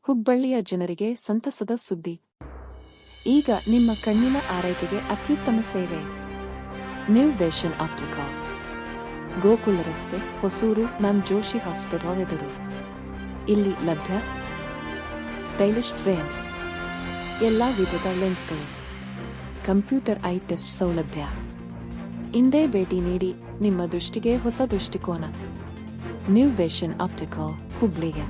ಹುಬ್ಬಳ್ಳಿಯ ಜನರಿಗೆ ಸಂತಸದ ಸುದ್ದಿ. ಈಗ ನಿಮ್ಮ ಕಣ್ಣಿನ ಆರೈಕೆಗೆ ಅತ್ಯುತ್ತಮ ಸೇವೆ. ನ್ಯೂ ವಿಷನ್ ಆಪ್ಟಿಕಲ್, ಗೋಕುಲ ರಸ್ತೆ, ಹೊಸೂರು, ಮ್ಯಾಮ್ ಜೋಶಿ ಹಾಸ್ಪಿಟಲ್ ಎದುರು. ಇಲ್ಲಿ ಲಭ್ಯ ಸ್ಟೈಲಿಶ್ ಫ್ರೇಮ್ಸ್, ಎಲ್ಲಾ ವಿಧದ ಲೆನ್ಸ್ಗಳು, ಕಂಪ್ಯೂಟರ್ ಐ ಟೆಸ್ಟ್ ಸೌಲಭ್ಯ. ಇಂದೇ ಭೇಟಿ ನೀಡಿ ನಿಮ್ಮ ದೃಷ್ಟಿಗೆ ಹೊಸ ದೃಷ್ಟಿಕೋನ. ನ್ಯೂ ವಿಷನ್ ಆಪ್ಟಿಕಲ್, ಹುಬ್ಳಿಗೆ.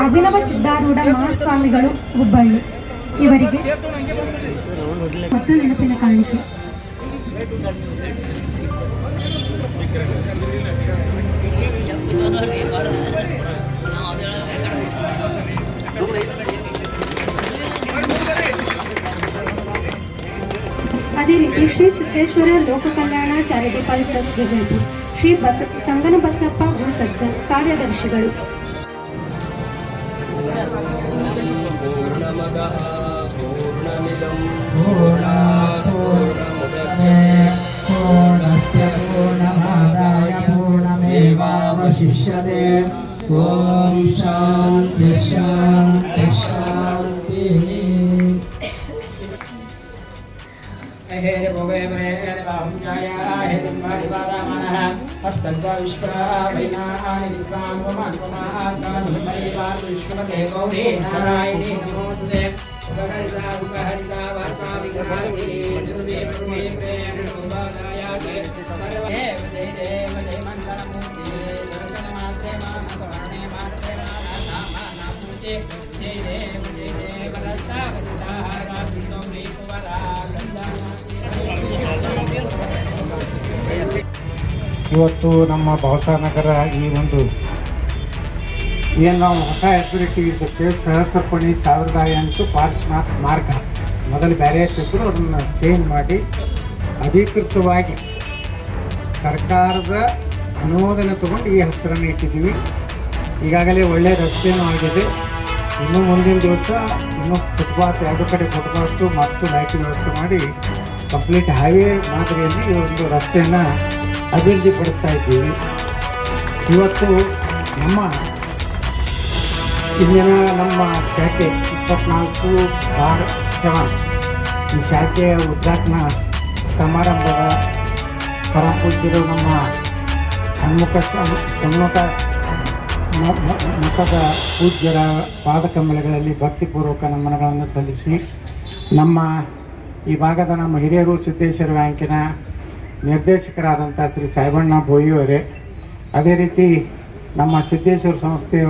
ಅಭಿನವ ಸಿದ್ಧಾರೂಢ ಮಹಾಸ್ವಾಮಿಗಳು, ಹುಬ್ಬಳ್ಳಿ ಇವರಿಗೆ ಮತ್ತು ನೆನಪಿನ ಕಾಣಿಕೆ. ಅದೇ ರೀತಿ ಶ್ರೀ ಸಿದ್ದೇಶ್ವರ ಲೋಕ ಕಲ್ಯಾಣ ಚಾರಿಟೇಬಲ್ ಟ್ರಸ್ಟ್ ವಿಜಯಪುರ, ಶ್ರೀ ಸಂಗನ ಬಸಪ್ಪ ಗುರುಸಜ್ಜನ್ ಕಾರ್ಯದರ್ಶಿಗಳು. पूर्णमदः पूर्णमिदं पूर्णात् पूर्णमुदच्यते पूर्णस्य पूर्णमादाय पूर्णमेवावशिष्यते. ॐ शान्ति शान्ति शान्तिः. हस्तद्वा विश्वावैनानि विद्वान् पुमान् पुमात्मानं परिवार विश्वमते गौरी नारायणी नमोस्तुते. उपहरिता उपहरिता वार्ता विघ्नानि दुर्वे दुर्वे प्रेम शोभादायाके सर्वे जय देव जय मङ्गलमूर्ति दर्शन मात्रे मानकवर्णे मात्रे मानसामानापूर्ते. जय देव रस्ता गन्धारा गौरी कुवरा ಇವತ್ತು ನಮ್ಮ ಭಾವಸಾನಗರ ಈ ಒಂದು ಏನು ನಾವು ಹೊಸ ಹೆಸರಿಟ್ಟು ಇದಕ್ಕೆ ಸಹಸರ್ಪಣಿ 1008 ಪಾರ್ಶ್ವನಾಥ್ ಮಾರ್ಗ ಮೊದಲು ಬೇರೆ ಇರ್ತಿದ್ರು, ಅದನ್ನು ಚೇಂಜ್ ಮಾಡಿ ಅಧಿಕೃತವಾಗಿ ಸರ್ಕಾರದ ಅನುಮೋದನೆ ತಗೊಂಡು ಈ ಹೆಸರನ್ನು ಇಟ್ಟಿದ್ದೀವಿ. ಈಗಾಗಲೇ ಒಳ್ಳೆಯ ರಸ್ತೆಯೂ ಆಗಿದೆ. ಇನ್ನು ಮುಂದಿನ ದಿವಸ ಇನ್ನೂ ಫುಟ್ಪಾತ್, 2 ಕಡೆ ಫುಟ್ಪಾತು ಮತ್ತು ಲೈಟಿಂಗ್ ವ್ಯವಸ್ಥೆ ಮಾಡಿ ಕಂಪ್ಲೀಟ್ ಹೈವೇ ಮಾದರಿಯಲ್ಲಿ ಈ ಒಂದು ರಸ್ತೆಯನ್ನು ಅಭಿವೃದ್ಧಿಪಡಿಸ್ತಾ ಇದ್ದೀವಿ. ಇವತ್ತು ಇಂದಿನ ನಮ್ಮ ಶಾಖೆ 24/7 ಈ ಶಾಖೆಯ ಉದ್ಘಾಟನಾ ಸಮಾರಂಭದ ಪರಮಪೂಜ್ಯರು ನಮ್ಮ ಷಣ್ಮುಖ ಮಠದ ಪೂಜ್ಯರ ಪಾದಕಮಲಗಳಲ್ಲಿ ಭಕ್ತಿಪೂರ್ವಕ ನಮನಗಳನ್ನು ಸಲ್ಲಿಸಿ, ನಮ್ಮ ಈ ಭಾಗದ ನಮ್ಮ ಹಿರಿಯರು ಸಿದ್ದೇಶ್ವರ ಬ್ಯಾಂಕಿನ ನಿರ್ದೇಶಕರಾದಂಥ ಶ್ರೀ ಸಾಹೇಬಣ್ಣ ಬೋಯಿಯವರೇ, ಅದೇ ರೀತಿ ನಮ್ಮ ಸಿದ್ದೇಶ್ವರ ಸಂಸ್ಥೆಯ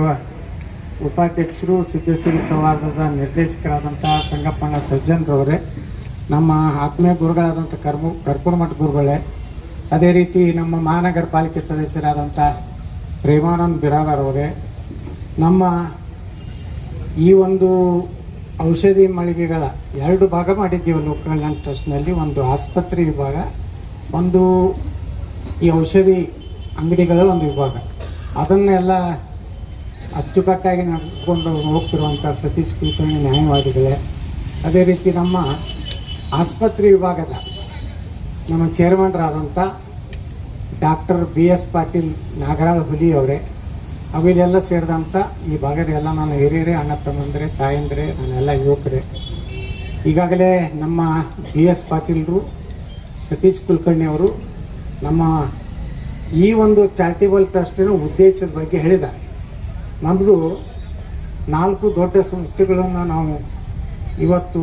ಉಪಾಧ್ಯಕ್ಷರು, ಸಿದ್ದೇಶ್ವರಿ ಸೌಹಾರ್ದದ ನಿರ್ದೇಶಕರಾದಂಥ ಸಂಗಪ್ಪಣ್ಣ ಸಜ್ಜನ್ರವರೇ, ನಮ್ಮ ಆತ್ಮೀಯ ಗುರುಗಳಾದಂಥ ಕರ್ಪೂರ ಮಠ ಗುರುಗಳೇ, ಅದೇ ರೀತಿ ನಮ್ಮ ಮಹಾನಗರ ಪಾಲಿಕೆ ಸದಸ್ಯರಾದಂಥ ಪ್ರೇಮಾನಂದ್ ಬಿರಾದಾರವರೇ, ನಮ್ಮ ಈ ಒಂದು ಔಷಧಿ ಮಳಿಗೆಗಳ 2 ಭಾಗ ಮಾಡಿದ್ದೀವಿ ಲೋಕ ಕಲ್ಯಾಣ ಟ್ರಸ್ಟ್ನಲ್ಲಿ. ಒಂದು ಆಸ್ಪತ್ರೆ ವಿಭಾಗ, ಒಂದು ಈ ಔಷಧಿ ಅಂಗಡಿಗಳ ಒಂದು ವಿಭಾಗ. ಅದನ್ನೆಲ್ಲ ಅಚ್ಚುಕಟ್ಟಾಗಿ ನಡೆದುಕೊಂಡು ಹೋಗ್ತಿರುವಂಥ ಸತೀಶ್ ಕುಲಕರ್ಣಿ ನ್ಯಾಯವಾದಿಗಳೇ, ಅದೇ ರೀತಿ ನಮ್ಮ ಆಸ್ಪತ್ರೆ ವಿಭಾಗದ ನಮ್ಮ ಚೇರ್ಮನ್ರಾದಂಥ ಡಾಕ್ಟರ್ BS ಪಾಟೀಲ್ ನಾಗರಾಳ ಹುಲಿ ಅವರೇ, ಅವೆಲ್ಲ ಸೇರಿದಂಥ ಈ ಭಾಗದ ಎಲ್ಲ ನನ್ನ ಹಿರಿಯರೇ, ಅಣ್ಣ ತಮ್ಮಂದರೆ, ತಾಯಂದರೆ, ನನ್ನೆಲ್ಲ ಯುವಕರೇ. ಈಗಾಗಲೇ ನಮ್ಮ BS ಪಾಟೀಲ್ರು, ಸತೀಶ್ ಕುಲಕರ್ಣಿ ಅವರು ನಮ್ಮ ಈ ಒಂದು ಚಾರಿಟೇಬಲ್ ಟ್ರಸ್ಟಿನ ಉದ್ದೇಶದ ಬಗ್ಗೆ ಹೇಳಿದ್ದಾರೆ. ನಮ್ಮದು 4 ದೊಡ್ಡ ಸಂಸ್ಥೆಗಳನ್ನು ನಾವು ಇವತ್ತು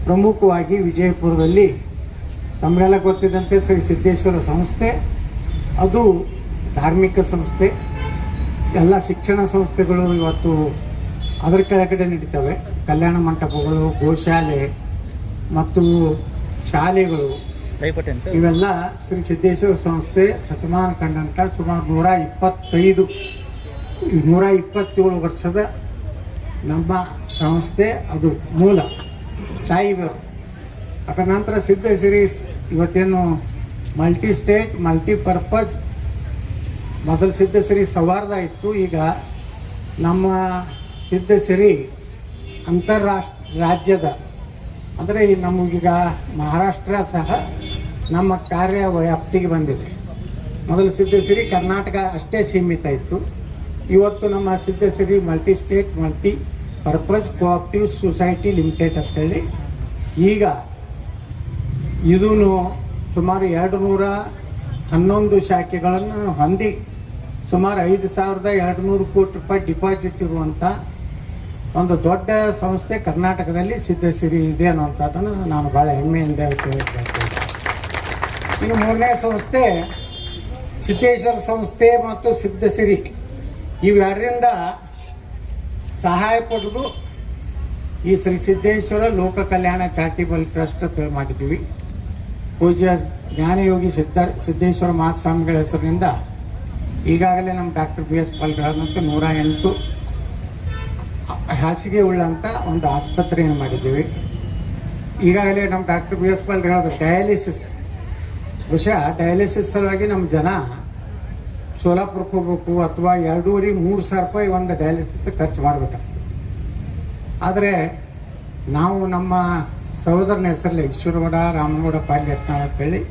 ಪ್ರಮುಖವಾಗಿ ವಿಜಯಪುರದಲ್ಲಿ, ತಮಗೆಲ್ಲ ಗೊತ್ತಿದ್ದಂತೆ ಶ್ರೀ ಸಿದ್ದೇಶ್ವರ ಸಂಸ್ಥೆ, ಅದು ಧಾರ್ಮಿಕ ಸಂಸ್ಥೆ. ಎಲ್ಲ ಶಿಕ್ಷಣ ಸಂಸ್ಥೆಗಳು ಇವತ್ತು ಅದರ ಕೆಳಗಡೆ ನಡೀತವೆ. ಕಲ್ಯಾಣ ಮಂಟಪಗಳು, ಗೋಶಾಲೆ ಮತ್ತು ಶಾಲೆಗಳು, ಇವೆಲ್ಲ ಶ್ರೀ ಸಿದ್ದೇಶ್ವರ ಸಂಸ್ಥೆ ಶತಮಾನ ಕಂಡಂಥ ಸುಮಾರು 127 ವರ್ಷದ ನಮ್ಮ ಸಂಸ್ಥೆ. ಅದು ಮೂಲ ತಾಯಿಬೇರು. ಅದರ ನಂತರ ಸಿದ್ದೇಶ್ವರಿ ಇವತ್ತೇನು ಮಲ್ಟಿ ಸ್ಟೇಟ್ ಮಲ್ಟಿಪರ್ಪಸ್, ಮೊದಲು ಸಿದ್ದೇಶ್ವರಿ ಸೌಹಾರ್ದ ಇತ್ತು, ಈಗ ನಮ್ಮ ಸಿದ್ದೇಶ್ವರಿ ರಾಜ್ಯದ ಅಂದರೆ ನಮಗೀಗ ಮಹಾರಾಷ್ಟ್ರ ಸಹ ನಮ್ಮ ಕಾರ್ಯ ವ್ಯಾಪ್ತಿಗೆ ಬಂದಿದೆ. ಮೊದಲು ಸಿದ್ಧಸಿರಿ ಕರ್ನಾಟಕ ಅಷ್ಟೇ ಸೀಮಿತ ಇತ್ತು. ಇವತ್ತು ನಮ್ಮ Siddhasiri multi state multi purpose cooperative society limited ಅಂತೇಳಿ ಈಗ ಇದೂ ಸುಮಾರು 211 ಶಾಖೆಗಳನ್ನು ಹೊಂದಿ ಸುಮಾರು 5,200 ಕೋಟಿ ರೂಪಾಯಿ ಡಿಪಾಸಿಟ್ ಇರುವಂಥ ಒಂದು ದೊಡ್ಡ ಸಂಸ್ಥೆ ಕರ್ನಾಟಕದಲ್ಲಿ ಸಿದ್ಧಸಿರಿ ಇದೆ ಅನ್ನುವಂಥದ್ದನ್ನು ನಾನು ಭಾಳ ಹೆಮ್ಮೆಯಿಂದ ಹೇಳ್ತೇನೆ. ಇನ್ನು ಮೂರನೇ ಸಂಸ್ಥೆ ಸಿದ್ದೇಶ್ವರ ಸಂಸ್ಥೆ ಮತ್ತು ಸಿದ್ಧಸಿರಿ ಇವೆರಡರಿಂದ ಸಹಾಯ ಪಡೆದು ಈ ಶ್ರೀ ಸಿದ್ದೇಶ್ವರ ಲೋಕ ಕಲ್ಯಾಣ ಚಾರಿಟೇಬಲ್ ಟ್ರಸ್ಟ್ ಅಂತ ಮಾಡಿದ್ದೀವಿ. ಪೂಜ್ಯ ಜ್ಞಾನಯೋಗಿ ಸಿದ್ದೇಶ್ವರ ಮಹಾಸ್ವಾಮಿಗಳ ಹೆಸರಿನಿಂದ ಈಗಾಗಲೇ ನಮ್ಮ ಡಾಕ್ಟರ್ BS ಪಾಲ್ಗಳಂತ 108 ಹಾಸಿಗೆ ಉಳ್ಳಂಥ ಒಂದು ಆಸ್ಪತ್ರೆಯನ್ನು ಮಾಡಿದ್ದೀವಿ. ಈಗಾಗಲೇ ನಮ್ಮ ಡಾಕ್ಟರ್ BS ಪಾಲ್ ಹೇಳೋದು ಡಯಾಲಿಸಿಸ್ ವಿಷಯ. ಡಯಾಲಿಸಿಸ್ ಸಲುವಾಗಿ ನಮ್ಮ ಜನ ಸೋಲಾಪುರಕ್ಕೆ ಹೋಗ್ಬೇಕು ಅಥವಾ 2,500-3,000 ರೂಪಾಯಿ ಒಂದು ಡಯಾಲಿಸಿಸ್ ಖರ್ಚು ಮಾಡಬೇಕಾಗ್ತದೆ. ಆದರೆ ನಾವು ನಮ್ಮ ಸಹೋದರನ ಹೆಸರಲ್ಲಿ ಈಶ್ವರಗೌಡ ರಾಮನಗೌಡ ಪಾಲಿ ಯತ್ನಾಳ್ ಅಂತೇಳಿ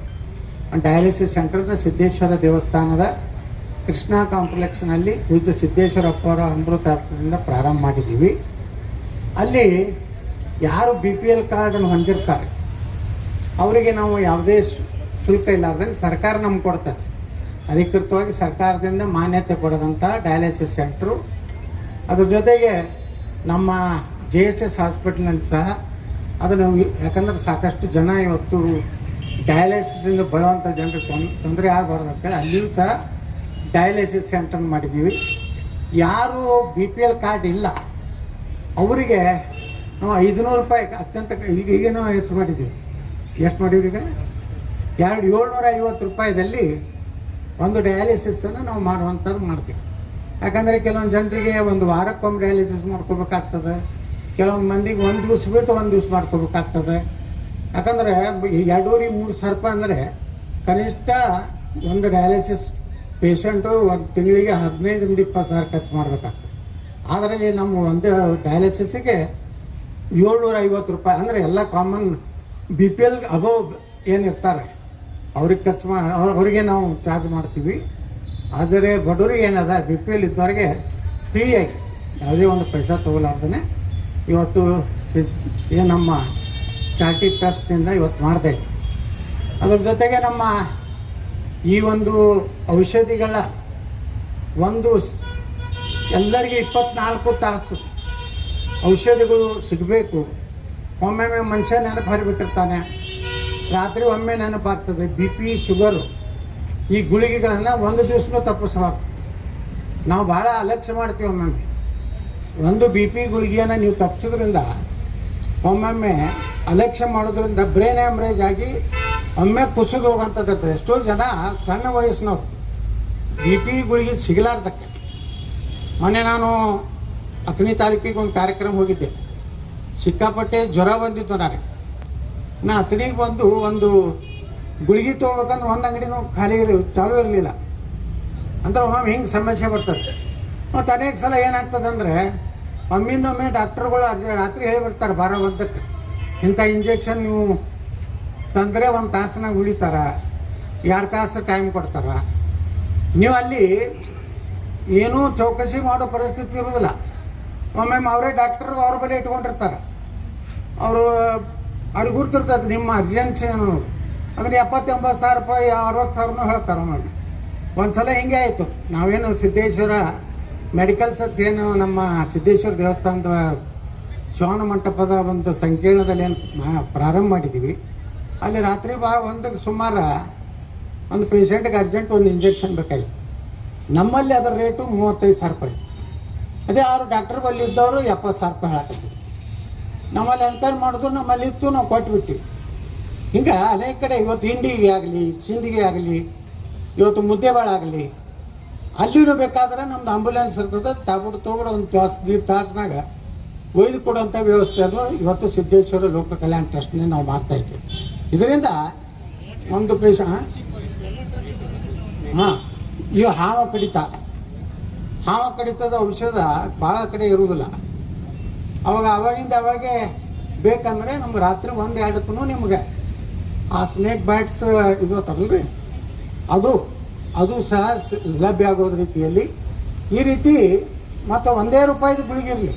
ಡಯಾಲಿಸಿಸ್ ಸೆಂಟರ್ನ ಸಿದ್ದೇಶ್ವರ ದೇವಸ್ಥಾನದ ಕೃಷ್ಣ ಕಾಂಪ್ಲೆಕ್ಸ್ನಲ್ಲಿ ಪೂಜ್ಯ ಸಿದ್ದೇಶ್ವರ ಅಪ್ಪವರ ಅಮೃತಾಸ್ತ್ರದಿಂದ ಪ್ರಾರಂಭ ಮಾಡಿದ್ದೀವಿ. ಅಲ್ಲಿ ಯಾರು BPL ಕಾರ್ಡನ್ನು ಹೊಂದಿರ್ತಾರೆ ಅವರಿಗೆ ನಾವು ಯಾವುದೇ ಶುಲ್ಕ ಇಲ್ಲಾರ್ದಲ್ಲಿ ಸರ್ಕಾರ ನಮ್ಗೆ ಕೊಡ್ತದೆ. ಅಧಿಕೃತವಾಗಿ ಸರ್ಕಾರದಿಂದ ಮಾನ್ಯತೆ ಪಡೆದಂಥ ಡಯಾಲಿಸಿಸ್ ಸೆಂಟ್ರು. ಅದ್ರ ಜೊತೆಗೆ ನಮ್ಮ JSS ಹಾಸ್ಪಿಟಲ್ನಲ್ಲಿ ಸಹ ಅದನ್ನು, ಯಾಕಂದ್ರೆ ಸಾಕಷ್ಟು ಜನ ಇವತ್ತು ಡಯಾಲಿಸಿಸಿಂದ ಬಳುವಂಥ ಜನರಿಗೆ ತೊಂದರೆ ಆಗಬಾರ್ದು ಅಂತೇಳಿ ಅಲ್ಲಿಯೂ ಸಹ ಡಯಾಲಿಸಿಸ್ ಸೆಂಟರ್ ಮಾಡಿದ್ದೀವಿ. ಯಾರು BPL ಕಾರ್ಡ್ ಇಲ್ಲ ಅವರಿಗೆ ನಾವು 500 ರೂಪಾಯಿ ಅತ್ಯಂತ ಈಗೇನೋ ಹೆಚ್ಚು ಮಾಡಿದ್ದೀವಿ. ಎಷ್ಟು ಮಾಡಿದ್ವಿ ಈಗ? 750 ರೂಪಾಯಿದಲ್ಲಿ ಒಂದು ಡಯಾಲಿಸಿಸನ್ನು ನಾವು ಮಾಡುವಂಥದ್ದು ಮಾಡ್ತೀವಿ. ಯಾಕಂದರೆ ಕೆಲವೊಂದು ಜನರಿಗೆ ಒಂದು ವಾರಕ್ಕೊಮ್ಮೆ ಡಯಾಲಿಸಿಸ್ ಮಾಡ್ಕೋಬೇಕಾಗ್ತದೆ, ಕೆಲವೊಂದು ಮಂದಿಗೆ ಒಂದು ದಿವಸ ಬಿಟ್ಟು ಒಂದು ದಿವಸ ಮಾಡ್ಕೋಬೇಕಾಗ್ತದೆ. ಯಾಕಂದರೆ 2,500-3,000 ರೂಪಾಯಿ ಅಂದರೆ ಕನಿಷ್ಠ ಒಂದು ಡಯಾಲಿಸಿಸ್ ಪೇಷಂಟು ಒಂದು ತಿಂಗಳಿಗೆ 15,000-20,000 ಸಾವಿರ ಖರ್ಚು ಮಾಡಬೇಕಾಗ್ತದೆ. ಅದರಲ್ಲಿ ನಮ್ಮ ಒಂದು ಡಯಾಲಿಸಿಸ್ಗೆ 750 ರೂಪಾಯಿ ಅಂದರೆ ಎಲ್ಲ ಕಾಮನ್ BPL ಅಬೋವ್ ಏನಿರ್ತಾರೆ ಅವ್ರಿಗೆ ಖರ್ಚು ಅವರಿಗೆ ನಾವು ಚಾರ್ಜ್ ಮಾಡ್ತೀವಿ. ಆದರೆ ಬಡವರಿಗೆ ಏನದ BPL ಇದ್ದವ್ರಿಗೆ ಫ್ರೀಯಾಗಿ ಯಾವುದೇ ಒಂದು ಪೈಸಾ ತೊಗೊಲಾರ್ದೇ ಇವತ್ತು ಏನು ನಮ್ಮ ಚಾರಿಟಿ ಟ್ರಸ್ಟ್ನಿಂದ ಇವತ್ತು ಮಾಡ್ತಾಯಿದ್ವಿ. ಅದ್ರ ಜೊತೆಗೆ ನಮ್ಮ ಈ ಒಂದು ಔಷಧಿಗಳ ಒಂದು ಎಲ್ಲರಿಗೆ 24 ತಾಸು ಔಷಧಿಗಳು ಸಿಗಬೇಕು. ಒಮ್ಮೊಮ್ಮೆ ಮನುಷ್ಯ ನೆನಪು ಹರಿಬಿಟ್ಟಿರ್ತಾನೆ, ರಾತ್ರಿ ಒಮ್ಮೆ ನೆನಪಾಗ್ತದೆ. BP ಶುಗರು ಈ ಗುಳಿಗೆಗಳನ್ನು ಒಂದು ದಿವಸನೂ ತಪ್ಪಿಸಬಾರ್ದು. ನಾವು ಭಾಳ ಅಲಕ್ಷ್ಯ ಮಾಡ್ತೀವಿ. ಒಮ್ಮೊಮ್ಮೆ ಒಂದು BP ಗುಳಿಗೆಯನ್ನು ನೀವು ತಪ್ಪಿಸೋದ್ರಿಂದ, ಒಮ್ಮೊಮ್ಮೆ ಅಲಕ್ಷ್ಯ ಮಾಡೋದ್ರಿಂದ ಬ್ರೈನ್ ಹ್ಯಾಮ್ರೇಜ್ ಆಗಿ ಒಮ್ಮೆ ಕುಸಿದು ಹೋಗೋಂಥದ್ದು ಇರ್ತದೆ. ಎಷ್ಟೋ ಜನ ಸಣ್ಣ ವಯಸ್ಸಿನವ್ರು BP ಗುಳಿಗೆ ಸಿಗಲಾರ್ದಕ್ಕೆ. ಮೊನ್ನೆ ನಾನು 10ನೇ ತಾರೀಕಿಗೆ ಒಂದು ಕಾರ್ಯಕ್ರಮ ಹೋಗಿದ್ದೆ. ಸಿಕ್ಕಾಪಟ್ಟೆ ಜ್ವರ ಬಂದಿತ್ತು ನನಗೆ. ನಾ 10ಗೆ ಬಂದು ಒಂದು ಗುಳಿಗೆ ತೊಗೋಬೇಕಂದ್ರೆ ಒಂದು ಅಂಗಡಿನೂ ಖಾಲಿ ಚಾಲೂ ಇರಲಿಲ್ಲ. ಅಂದ್ರೆ ಒಮ್ಮೆ ಹಿಂಗೆ ಸಮಸ್ಯೆ ಬರ್ತದೆ. ಮತ್ತು ಅನೇಕ ಸಲ ಏನಾಗ್ತದೆ ಅಂದರೆ ಒಮ್ಮಿಂದೊಮ್ಮೆ ಡಾಕ್ಟ್ರುಗಳು ರಾತ್ರಿ ಹೇಳಿಬಿಡ್ತಾರೆ 12 ಇಂಥ ಇಂಜೆಕ್ಷನ್ ನೀವು ತಂದರೆ 1 ತಾಸಿನಾಗ ಉಳಿತಾರ, 2 ತಾಸು ಟೈಮ್ ಕೊಡ್ತಾರ. ನೀವು ಅಲ್ಲಿ ಏನೂ ಚೌಕಸಿ ಮಾಡೋ ಪರಿಸ್ಥಿತಿ ಇರೋದಿಲ್ಲ. ಒಮ್ಮೊಮ್ಮೆ ಅವರೇ ಡಾಕ್ಟ್ರಿಗೆ ಅವ್ರ ಬಳಿ ಇಟ್ಕೊಂಡಿರ್ತಾರೆ. ಅವ್ರಿಗೆ ಗುರ್ತಿರ್ತದೆ ನಿಮ್ಮ ಅರ್ಜೆನ್ಸಿ ಅನ್ನೋದು. ಅಂದರೆ 70-80 ಸಾವಿರ ರೂಪಾಯಿ 60 ಸಾವಿರನೂ ಹೇಳ್ತಾರೆ. ಒಮ್ಮೆ ಒಂದು ಸಲ ಹಿಂಗೆ ಆಯಿತು. ನಾವೇನು ಸಿದ್ದೇಶ್ವರ ಮೆಡಿಕಲ್ಸ್ ಏನು ನಮ್ಮ ಸಿದ್ದೇಶ್ವರ ದೇವಸ್ಥಾನದ ಶ್ರವಣ ಮಂಟಪದ ಒಂದು ಸಂಕೀರ್ಣದಲ್ಲಿ ಏನು ಪ್ರಾರಂಭ ಮಾಡಿದ್ದೀವಿ. ಅಲ್ಲಿ ರಾತ್ರಿ ಸುಮಾರು ಒಂದು ಪೇಷಂಟ್ಗೆ ಅರ್ಜೆಂಟ್ ಒಂದು ಇಂಜೆಕ್ಷನ್ ಬೇಕಾಗಿತ್ತು. ನಮ್ಮಲ್ಲಿ ಅದರ ರೇಟು 35,000 ರೂಪಾಯಿ. ಅದೇ 6 ಡಾಕ್ಟರ್ ಬಲ್ಲಿ ಇದ್ದವರು 70,000 ರೂಪಾಯಿ ಹಾಕಿದ್ವಿ. ನಮ್ಮಲ್ಲಿ ಎನ್ಕ್ವೈರಿ ಮಾಡಿದ್ರು, ನಮ್ಮಲ್ಲಿ ಇತ್ತು, ನಾವು ಕೊಟ್ಬಿಟ್ಟು. ಹಿಂಗೆ ಅನೇಕ ಕಡೆ ಇವತ್ತು ಹಿಂಡಿಗೆ ಆಗಲಿ, ಸಿಂದಿಗೆ ಆಗಲಿ, ಇವತ್ತು ಮುದ್ದೆಬಾಳ ಆಗಲಿ, ಅಲ್ಲಿನೂ ಬೇಕಾದ್ರೆ ನಮ್ದು ಆಂಬುಲೆನ್ಸ್ ಇರ್ತದೆ. ತೊಗೊಂಡು ಒಂದು ತಾಸಿನಾಗ ಒಯ್ದು ಕೊಡುವಂಥ ವ್ಯವಸ್ಥೆಯನ್ನು ಇವತ್ತು ಸಿದ್ದೇಶ್ವರ ಲೋಕ ಕಲ್ಯಾಣ ಟ್ರಸ್ಟ್ನಿಂದ ನಾವು ಮಾಡ್ತಾಯಿದ್ದೀವಿ. ಇದರಿಂದ ಒಂದು ಇವು ಹಾವು ಕಡಿತದ ಔಷಧ ಭಾಳ ಕಡೆ ಇರುವುದಿಲ್ಲ. ಅವಾಗಿಂದ ಅವಾಗೆ ಬೇಕಂದರೆ ನಮ್ಗೆ ರಾತ್ರಿ 1-2ಕ್ಕೂ ನಿಮಗೆ ಆ ಸ್ನೇಕ್ ಬ್ಯಾಟ್ಸ್ ಇದು ತರಲ್ರಿ, ಅದು ಅದು ಸಹ ಲಭ್ಯ ಆಗೋ ರೀತಿಯಲ್ಲಿ ಈ ರೀತಿ ಮತ್ತು ₹1 ಗುಳಿಗಿರಲಿ,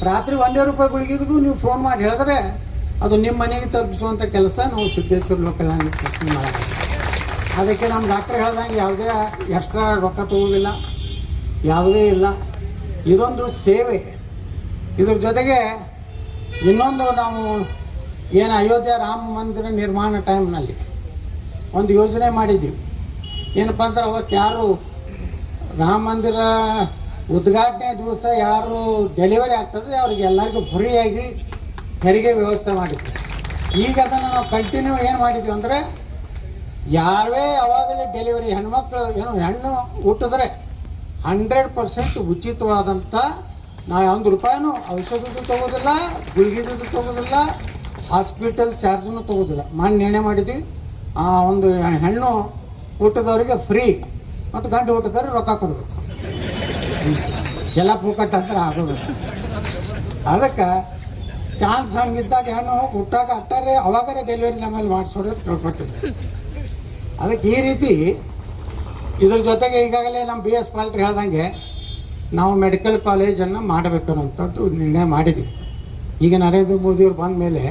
ರಾತ್ರಿ ₹1 ಗುಳಿಗಿದ್ಗೂ ನೀವು ಫೋನ್ ಮಾಡಿ ಹೇಳಿದ್ರೆ ಅದು ನಿಮ್ಮ ಮನೆಗೆ ತಲುಪಿಸುವಂಥ ಕೆಲಸ ನಾವು ಸಿದ್ದೇಶ್ವರ ಲೋಕಲ್ಯಾಣ ಟ್ರಸ್ಟ್ ಮಾಡೋದು. ಅದಕ್ಕೆ ನಮ್ಮ ಡಾಕ್ಟ್ರ್ ಹೇಳ್ದಂಗೆ ಯಾವುದೇ ಎಕ್ಸ್ಟ್ರಾ ರೊಕ್ಕ ತಗೋದಿಲ್ಲ, ಯಾವುದೇ ಇಲ್ಲ. ಇದೊಂದು ಸೇವೆ. ಇದ್ರ ಜೊತೆಗೆ ಇನ್ನೊಂದು ನಾವು ಏನು ಅಯೋಧ್ಯೆ ರಾಮ ಮಂದಿರ ನಿರ್ಮಾಣ ಟೈಮ್ನಲ್ಲಿ ಒಂದು ಯೋಜನೆ ಮಾಡಿದ್ದೀವಿ. ಏನಪ್ಪ ಅಂದ್ರೆ ಅವತ್ತು ಯಾರು ರಾಮ ಮಂದಿರ ಉದ್ಘಾಟನೆ ದಿವಸ ಯಾರು ಡೆಲಿವರಿ ಆಗ್ತದೆ ಅವ್ರಿಗೆ ಎಲ್ಲರಿಗೂ ಫ್ರೀಯಾಗಿ ತೆರಿಗೆ ವ್ಯವಸ್ಥೆ ಮಾಡಿದ್ವಿ. ಈಗ ಅದನ್ನು ನಾವು ಕಂಟಿನ್ಯೂ ಏನು ಮಾಡಿದ್ವಿ ಅಂದರೆ ಯಾರೇ ಯಾವಾಗಲೇ ಡೆಲಿವರಿ ಹೆಣ್ಮಕ್ಳು ಹೆಣ್ಣು ಹುಟ್ಟಿದ್ರೆ 100% ಉಚಿತವಾದಂಥ ನಾವು ₹1 ಔಷಧದ್ದು ತೊಗೋದಿಲ್ಲ, ಗುಳಿಗೆದ್ದು ತೊಗೋದಿಲ್ಲ, ಹಾಸ್ಪಿಟಲ್ ಚಾರ್ಜನ್ನು ತೊಗೋದಿಲ್ಲ. ನಿರ್ಣಯ ಮಾಡಿದ್ವಿ ಒಂದು ಹೆಣ್ಣು ಹುಟ್ಟಿದವರಿಗೆ ಫ್ರೀ ಮತ್ತು ಗಂಡು ಹುಟ್ಟಿದವ್ರಿಗೆ ರೊಕ್ಕ ಕೊಡಬೇಕು. ಎಲ್ಲ ಪೂಕಟ್ಟು ಅಂತ ಆಗೋದಿಲ್ಲ. ಅದಕ್ಕೆ ಚಾನ್ಸ್ ಹಂಗಿದ್ದಾಗ ಹೆಣ್ಣು ಹುಟ್ಟಾಗ ಅಟ್ಟಾರೆ ಅವಾಗರೇ ಡೆಲಿವರಿ ನಮ್ಮಲ್ಲಿ ಮಾಡಿಸೋರು ಅಂತ ಕೇಳ್ಕೊಟ್ಟಿದ್ದೆ. ಅದಕ್ಕೆ ಈ ರೀತಿ ಇದ್ರ ಜೊತೆಗೆ ಈಗಾಗಲೇ ನಮ್ಮ BS ಪಾಲ್ಟ್ರಿ ಹೇಳ್ದಂಗೆ ನಾವು ಮೆಡಿಕಲ್ ಕಾಲೇಜನ್ನು ಮಾಡಬೇಕು ಅನ್ನೋಂಥದ್ದು ನಿರ್ಣಯ ಮಾಡಿದ್ವಿ. ಈಗ ನರೇಂದ್ರ ಮೋದಿಯವ್ರು ಬಂದ ಮೇಲೆ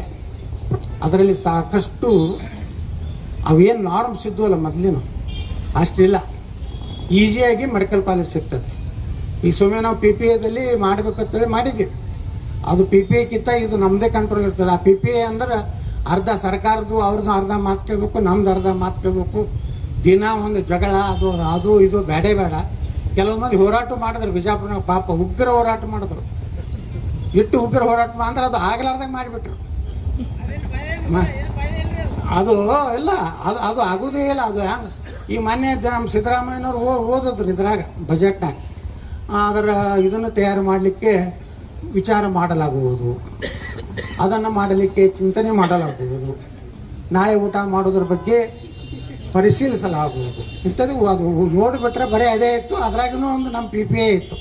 ಅದರಲ್ಲಿ ಸಾಕಷ್ಟು ಅವೇನು ನಾರ್ಮ್ಸ್ ಇದ್ವಲ್ಲ ಮೊದಲಿನ ಅಷ್ಟಿಲ್ಲ, ಈಸಿಯಾಗಿ ಮೆಡಿಕಲ್ ಕಾಲೇಜ್ ಸಿಗ್ತದೆ. ಈಗ ಸುಮ್ಮನೆ ನಾವು PPAದಲ್ಲಿ ಮಾಡಬೇಕಂತೇಳಿ ಮಾಡಿದ್ವಿ. ಅದು PPAಕ್ಕಿಂತ ಇದು ನಮ್ಮದೇ ಕಂಟ್ರೋಲ್ ಇರ್ತದೆ. ಆ PPA ಅಂದ್ರೆ ಅರ್ಧ ಸರ್ಕಾರದ್ದು ಅವ್ರದ್ದು ಅರ್ಧ ಮಾತು ಕೇಳಬೇಕು, ನಮ್ದು ಅರ್ಧ ಮಾತು ಕೇಳಬೇಕು. ದಿನ ಒಂದು ಜಗಳ ಅದು ಇದು ಬೇಡ. ಕೆಲವು ಮಂದಿ ಹೋರಾಟ ಮಾಡಿದ್ರು ಬಿಜಾಪುರನಾಗ, ಪಾಪ ಉಗ್ರ ಹೋರಾಟ ಮಾಡಿದ್ರು. ಇಟ್ಟು ಉಗ್ರ ಹೋರಾಟ ಅಂದ್ರೆ ಅದು ಆಗಲಾರ್ದಾಗ ಮಾಡಿಬಿಟ್ರು. ಅದು ಇಲ್ಲ, ಅದು ಆಗೋದೇ ಇಲ್ಲ. ಅದು ಹ್ಯಾಂಗೆ ಈ ಮೊನ್ನೆ ನಮ್ಮ ಸಿದ್ದರಾಮಯ್ಯನವ್ರು ಓದಿದ್ರು ಇದ್ರಾಗ ಬಜೆಟ್ನಾಗ ಅದರ ಇದನ್ನು ತಯಾರು ಮಾಡಲಿಕ್ಕೆ ವಿಚಾರ ಮಾಡಲಾಗುವುದು, ಅದನ್ನು ಮಾಡಲಿಕ್ಕೆ ಚಿಂತನೆ ಮಾಡಲಾಗುವುದು, ನಾಳೆ ಊಟ ಮಾಡೋದ್ರ ಬಗ್ಗೆ ಪರಿಶೀಲಿಸಲಾಗುವುದು. ಇಂಥದ್ದು ಅದು ನೋಡಿಬಿಟ್ರೆ ಬರೀ ಅದೇ ಇತ್ತು. ಅದ್ರಾಗೂ ಒಂದು ನಮ್ಮ PPA ಇತ್ತು.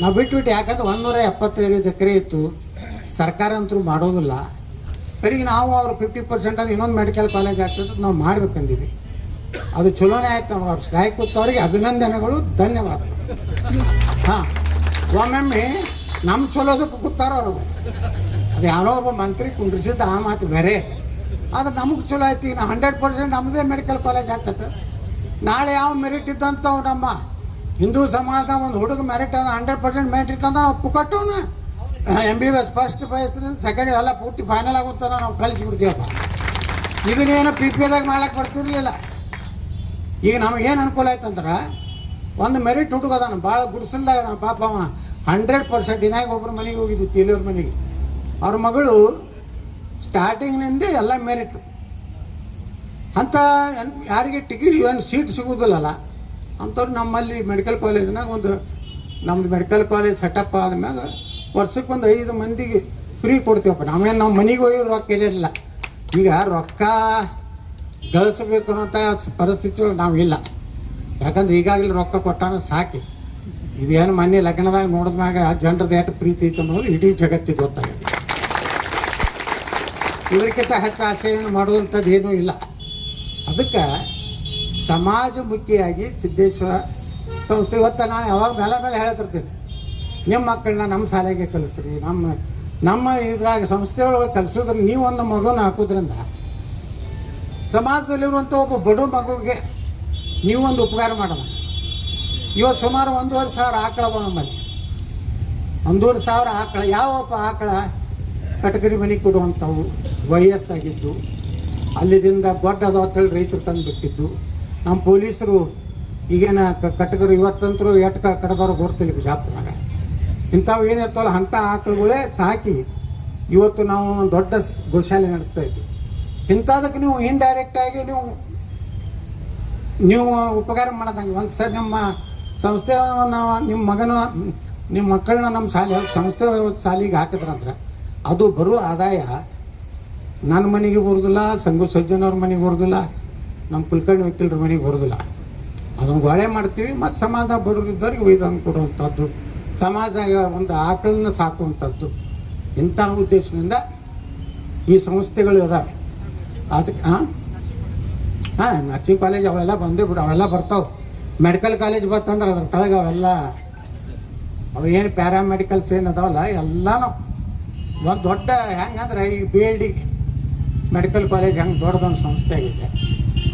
ನಾವು ಬಿಟ್ಬಿಟ್ಟು ಯಾಕಂದ್ರೆ 175 ಎಕರೆ ಇತ್ತು. ಸರ್ಕಾರ ಅಂತೂ ಮಾಡೋದಿಲ್ಲ. ಕಡೆಗೆ ನಾವು ಅವ್ರು 50% ಅದು ಇನ್ನೊಂದು ಮೆಡಿಕಲ್ ಕಾಲೇಜ್ ಆಗ್ತದೆ ನಾವು ಮಾಡ್ಬೇಕಂದೀವಿ. ಅದು ಚಲೋನೇ ಆಯ್ತು. ನಮ್ಗೆ ಅವ್ರು ಸ್ಟ್ರೈಕ್ ಕೂತವ್ರಿಗೆ ಅಭಿನಂದನೆಗಳು, ಧನ್ಯವಾದಗಳು. ಹಾಂ, ಒಮ್ಮೊಮ್ಮೆ ನಮ್ಮ ಚಲೋದಕ್ಕೆ ಕೂತಾರ ಅವರು. ಅದು ಯಾರೋ ಒಬ್ಬ ಮಂತ್ರಿ ಕುಂಡ್ರಿಸಿದ್ದು ಆ ಮಾತು ಬೇರೆ. ಆದ್ರೆ ನಮಗೆ ಚಲೋ ಆಯ್ತು. ಈಗ 100% ನಮ್ಮದೇ ಮೆಡಿಕಲ್ ಕಾಲೇಜ್ ಆಗ್ತದೆ. ನಾಳೆ ಯಾವ ಮೆರಿಟ್ ಇದ್ದಂಥವು ನಮ್ಮ ಹಿಂದೂ ಸಮಾಜದ ಒಂದು ಹುಡುಗ ಮೆರಿಟ್ 100% ಮೆರಿಟ್ ಇತ್ತಂದ್ರೆ ನಾವು ಪುಕ್ಕಟ್ಟವನ್ನ MBBS ಫಸ್ಟ್ ಬಯಸ್ರಿಂದ ಸೆಕೆಂಡ್ ಎಲ್ಲ ಪೂರ್ತಿ ಫೈನಲ್ ಆಗುತ್ತಾರ ನಾವು ಕಳಿಸಿಬಿಡ್ತೀವಪ್ಪ. ಇದನ್ನೇನು PPAದಾಗ ಮಾಡ್ಲಿಕ್ಕೆ ಬರ್ತಿರ್ಲಿಲ್ಲ. ಈಗ ನಮಗೇನು ಅನುಕೂಲ ಆಯ್ತಂದ್ರೆ ಒಂದು ಮೆರಿಟ್ ಹುಡುಗದಾನ ಭಾಳ ಗುಡಿಸಲ್ದಾಗ ಅದಾನ. ಪಾಪ ಅವ 100% ಇನ್ನಾಗ ಒಬ್ಬರ ಮನೆಗೆ ಹೋಗಿದ್ದು, ತೇಲಿಯವ್ರ ಮನೆಗೆ. ಅವ್ರ ಮಗಳು ಸ್ಟಾರ್ಟಿಂಗ್ನಿಂದ ಎಲ್ಲ ಮೆರಿಟ್. ಅಂಥ ಯಾರಿಗೆ ಟಿಕೆಟ್ ಏನು ಸೀಟ್ ಸಿಗೋದಿಲ್ಲಲ್ಲ ಅಂಥವ್ರು ನಮ್ಮಲ್ಲಿ ಮೆಡಿಕಲ್ ಕಾಲೇಜ್ನಾಗ ಒಂದು ನಮ್ಮದು ಮೆಡಿಕಲ್ ಕಾಲೇಜ್ ಸೆಟಪ್ ಆದ್ಮ್ಯಾಗ ವರ್ಷಕ್ಕೆ ಒಂದು 5 ಮಂದಿಗೆ ಫ್ರೀ ಕೊಡ್ತೀವಪ್ಪ. ನಾವೇನು ನಾವು ಮನೆಗೆ ಹೋಗಿ ರೊಕ್ಕ ಇರಲಿಲ್ಲ. ಈಗ ರೊಕ್ಕ ಗಳಿಸ್ಬೇಕು ಅನ್ನೋಂಥ ಪರಿಸ್ಥಿತಿಗಳು ನಾವಿಲ್ಲ. ಯಾಕಂದ್ರೆ ಈಗಾಗಲೇ ರೊಕ್ಕ ಕೊಟ್ಟಾನ ಸಾಕಿ. ಇದೇನು ಮೊನ್ನೆ ಲಗ್ನದಾಗ ನೋಡಿದ್ಮ್ಯಾಗ ಜನರದ್ದು ಎಷ್ಟು ಪ್ರೀತಿ ಐತೆ ಅನ್ನೋದು ಇಡೀ ಜಗತ್ತಿಗೆ ಗೊತ್ತಾಗುತ್ತೆ. ಇದಕ್ಕಿಂತ ಹೆಚ್ಚು ಆಸೆಯನ್ನು ಮಾಡುವಂಥದ್ದು ಏನೂ ಇಲ್ಲ. ಅದಕ್ಕೆ ಸಮಾಜಮುಖಿಯಾಗಿ ಸಿದ್ದೇಶ್ವರ ಸಂಸ್ಥೆ ಇವತ್ತು ನಾನು ಯಾವಾಗ ಮೇಲೆ ಹೇಳ್ತಿರ್ತೀನಿ, ನಿಮ್ಮ ಮಕ್ಕಳನ್ನ ನಮ್ಮ ಶಾಲೆಗೆ ಕಲಿಸ್ರಿ, ನಮ್ಮ ಇದ್ರಾಗ ಸಂಸ್ಥೆಯೊಳಗೆ ಕಲಿಸೋದ್ರೆ ನೀವು ಒಂದು ಮಗುನ ಹಾಕೋದ್ರಿಂದ ಸಮಾಜದಲ್ಲಿರುವಂಥ ಒಬ್ಬ ಬಡ ಮಗುವಿಗೆ ನೀವು ಒಂದು ಉಪಕಾರ ಮಾಡೋಣ. ಇವತ್ತು ಸುಮಾರು 1,500 ಆಕಳವ ನಮ್ಮಲ್ಲಿ. 1,500 ಆಕಳ. ಯಾವಪ್ಪ ಆಕಳ ಕಟಕರಿ ಮನೆಗೆ ಕೊಡುವಂಥವು, ವಯಸ್ಸಾಗಿದ್ದು, ಅಲ್ಲಿದಿಂದ ಗೊಡ್ಡದ ಅಂತೇಳಿ ರೈತರು ತಂದು ಬಿಟ್ಟಿದ್ದು. ನಮ್ಮ ಪೊಲೀಸರು ಈಗೇನು ಕಟಕರು ಇವತ್ತಂತರೂ ಎಟ್ಕ ಕಡದವ್ರು ಗೊತ್ತಿಲ್ಲ ಬಿಜಾಪುರನಾಗ. ಇಂಥವು ಏನಿರ್ತವಲ್ಲ ಅಂಥ ಆಕಳುಗಳೇ ಸಾಕಿ ಇವತ್ತು ನಾವು ದೊಡ್ಡ ಗೋಶಾಲೆ ನಡೆಸ್ತಾ ಇದ್ವಿ. ಇಂಥದಕ್ಕೆ ನೀವು ಇಂಡೈರೆಕ್ಟಾಗಿ ನೀವು ಉಪಕಾರ ಮಾಡೋದಂಗೆ ಒಂದು ಸರಿ ನಮ್ಮ ಸಂಸ್ಥೆಯನ್ನು ನಿಮ್ಮ ಮಕ್ಕಳನ್ನ ನಮ್ಮ ಸಂಸ್ಥೆ ಶಾಲೆಗೆ ಹಾಕಿದ್ರಂದ್ರೆ ಅದು ಬರೋ ಆದಾಯ ನನ್ನ ಮನೆಗೆ ಬರೋದಿಲ್ಲ, ಸಂಘ ಸಜ್ಜನವ್ರ ಮನೆಗೆ ಬರೋದಿಲ್ಲ, ನಮ್ಮ ಕುಲಕರ್ಣಿ ವಕೀಲರ ಮನೆಗೆ ಬರೋದಿಲ್ಲ. ಅದನ್ನು ಗೋಳೆ ಮಾಡ್ತೀವಿ. ಮತ್ತು ಸಮಾಜ ಬಡವರಿದ್ದವ್ರಿಗೆ ಒಯ್ದಂಗೆ ಕೊಡುವಂಥದ್ದು, ಸಮಾಜದಾಗ ಒಂದು ಆಕಳನ್ನ ಸಾಕುವಂಥದ್ದು, ಇಂಥ ಉದ್ದೇಶದಿಂದ ಈ ಸಂಸ್ಥೆಗಳು ಇದಾವೆ. ಅದಕ್ಕೆ ಹಾಂ ನರ್ಸಿಂಗ್ ಕಾಲೇಜ್ ಅವೆಲ್ಲ ಬಂದೇ ಬಿಡು, ಅವೆಲ್ಲ ಬರ್ತಾವೆ. ಮೆಡಿಕಲ್ ಕಾಲೇಜ್ ಬರ್ತಂದ್ರೆ ಅದ್ರ ತಳಗೆ ಅವೆಲ್ಲ ಅವು ಏನು ಪ್ಯಾರಾಮೆಡಿಕಲ್ಸ್ ಏನು ಅದಾವಲ್ಲ ಎಲ್ಲನೂ ಒಂದು ದೊಡ್ಡ ಹೆಂಗಂದ್ರೆ ಈ BLD ಮೆಡಿಕಲ್ ಕಾಲೇಜ್ ಹೆಂಗೆ ದೊಡ್ಡದೊಂದು ಸಂಸ್ಥೆ ಆಗಿದೆ,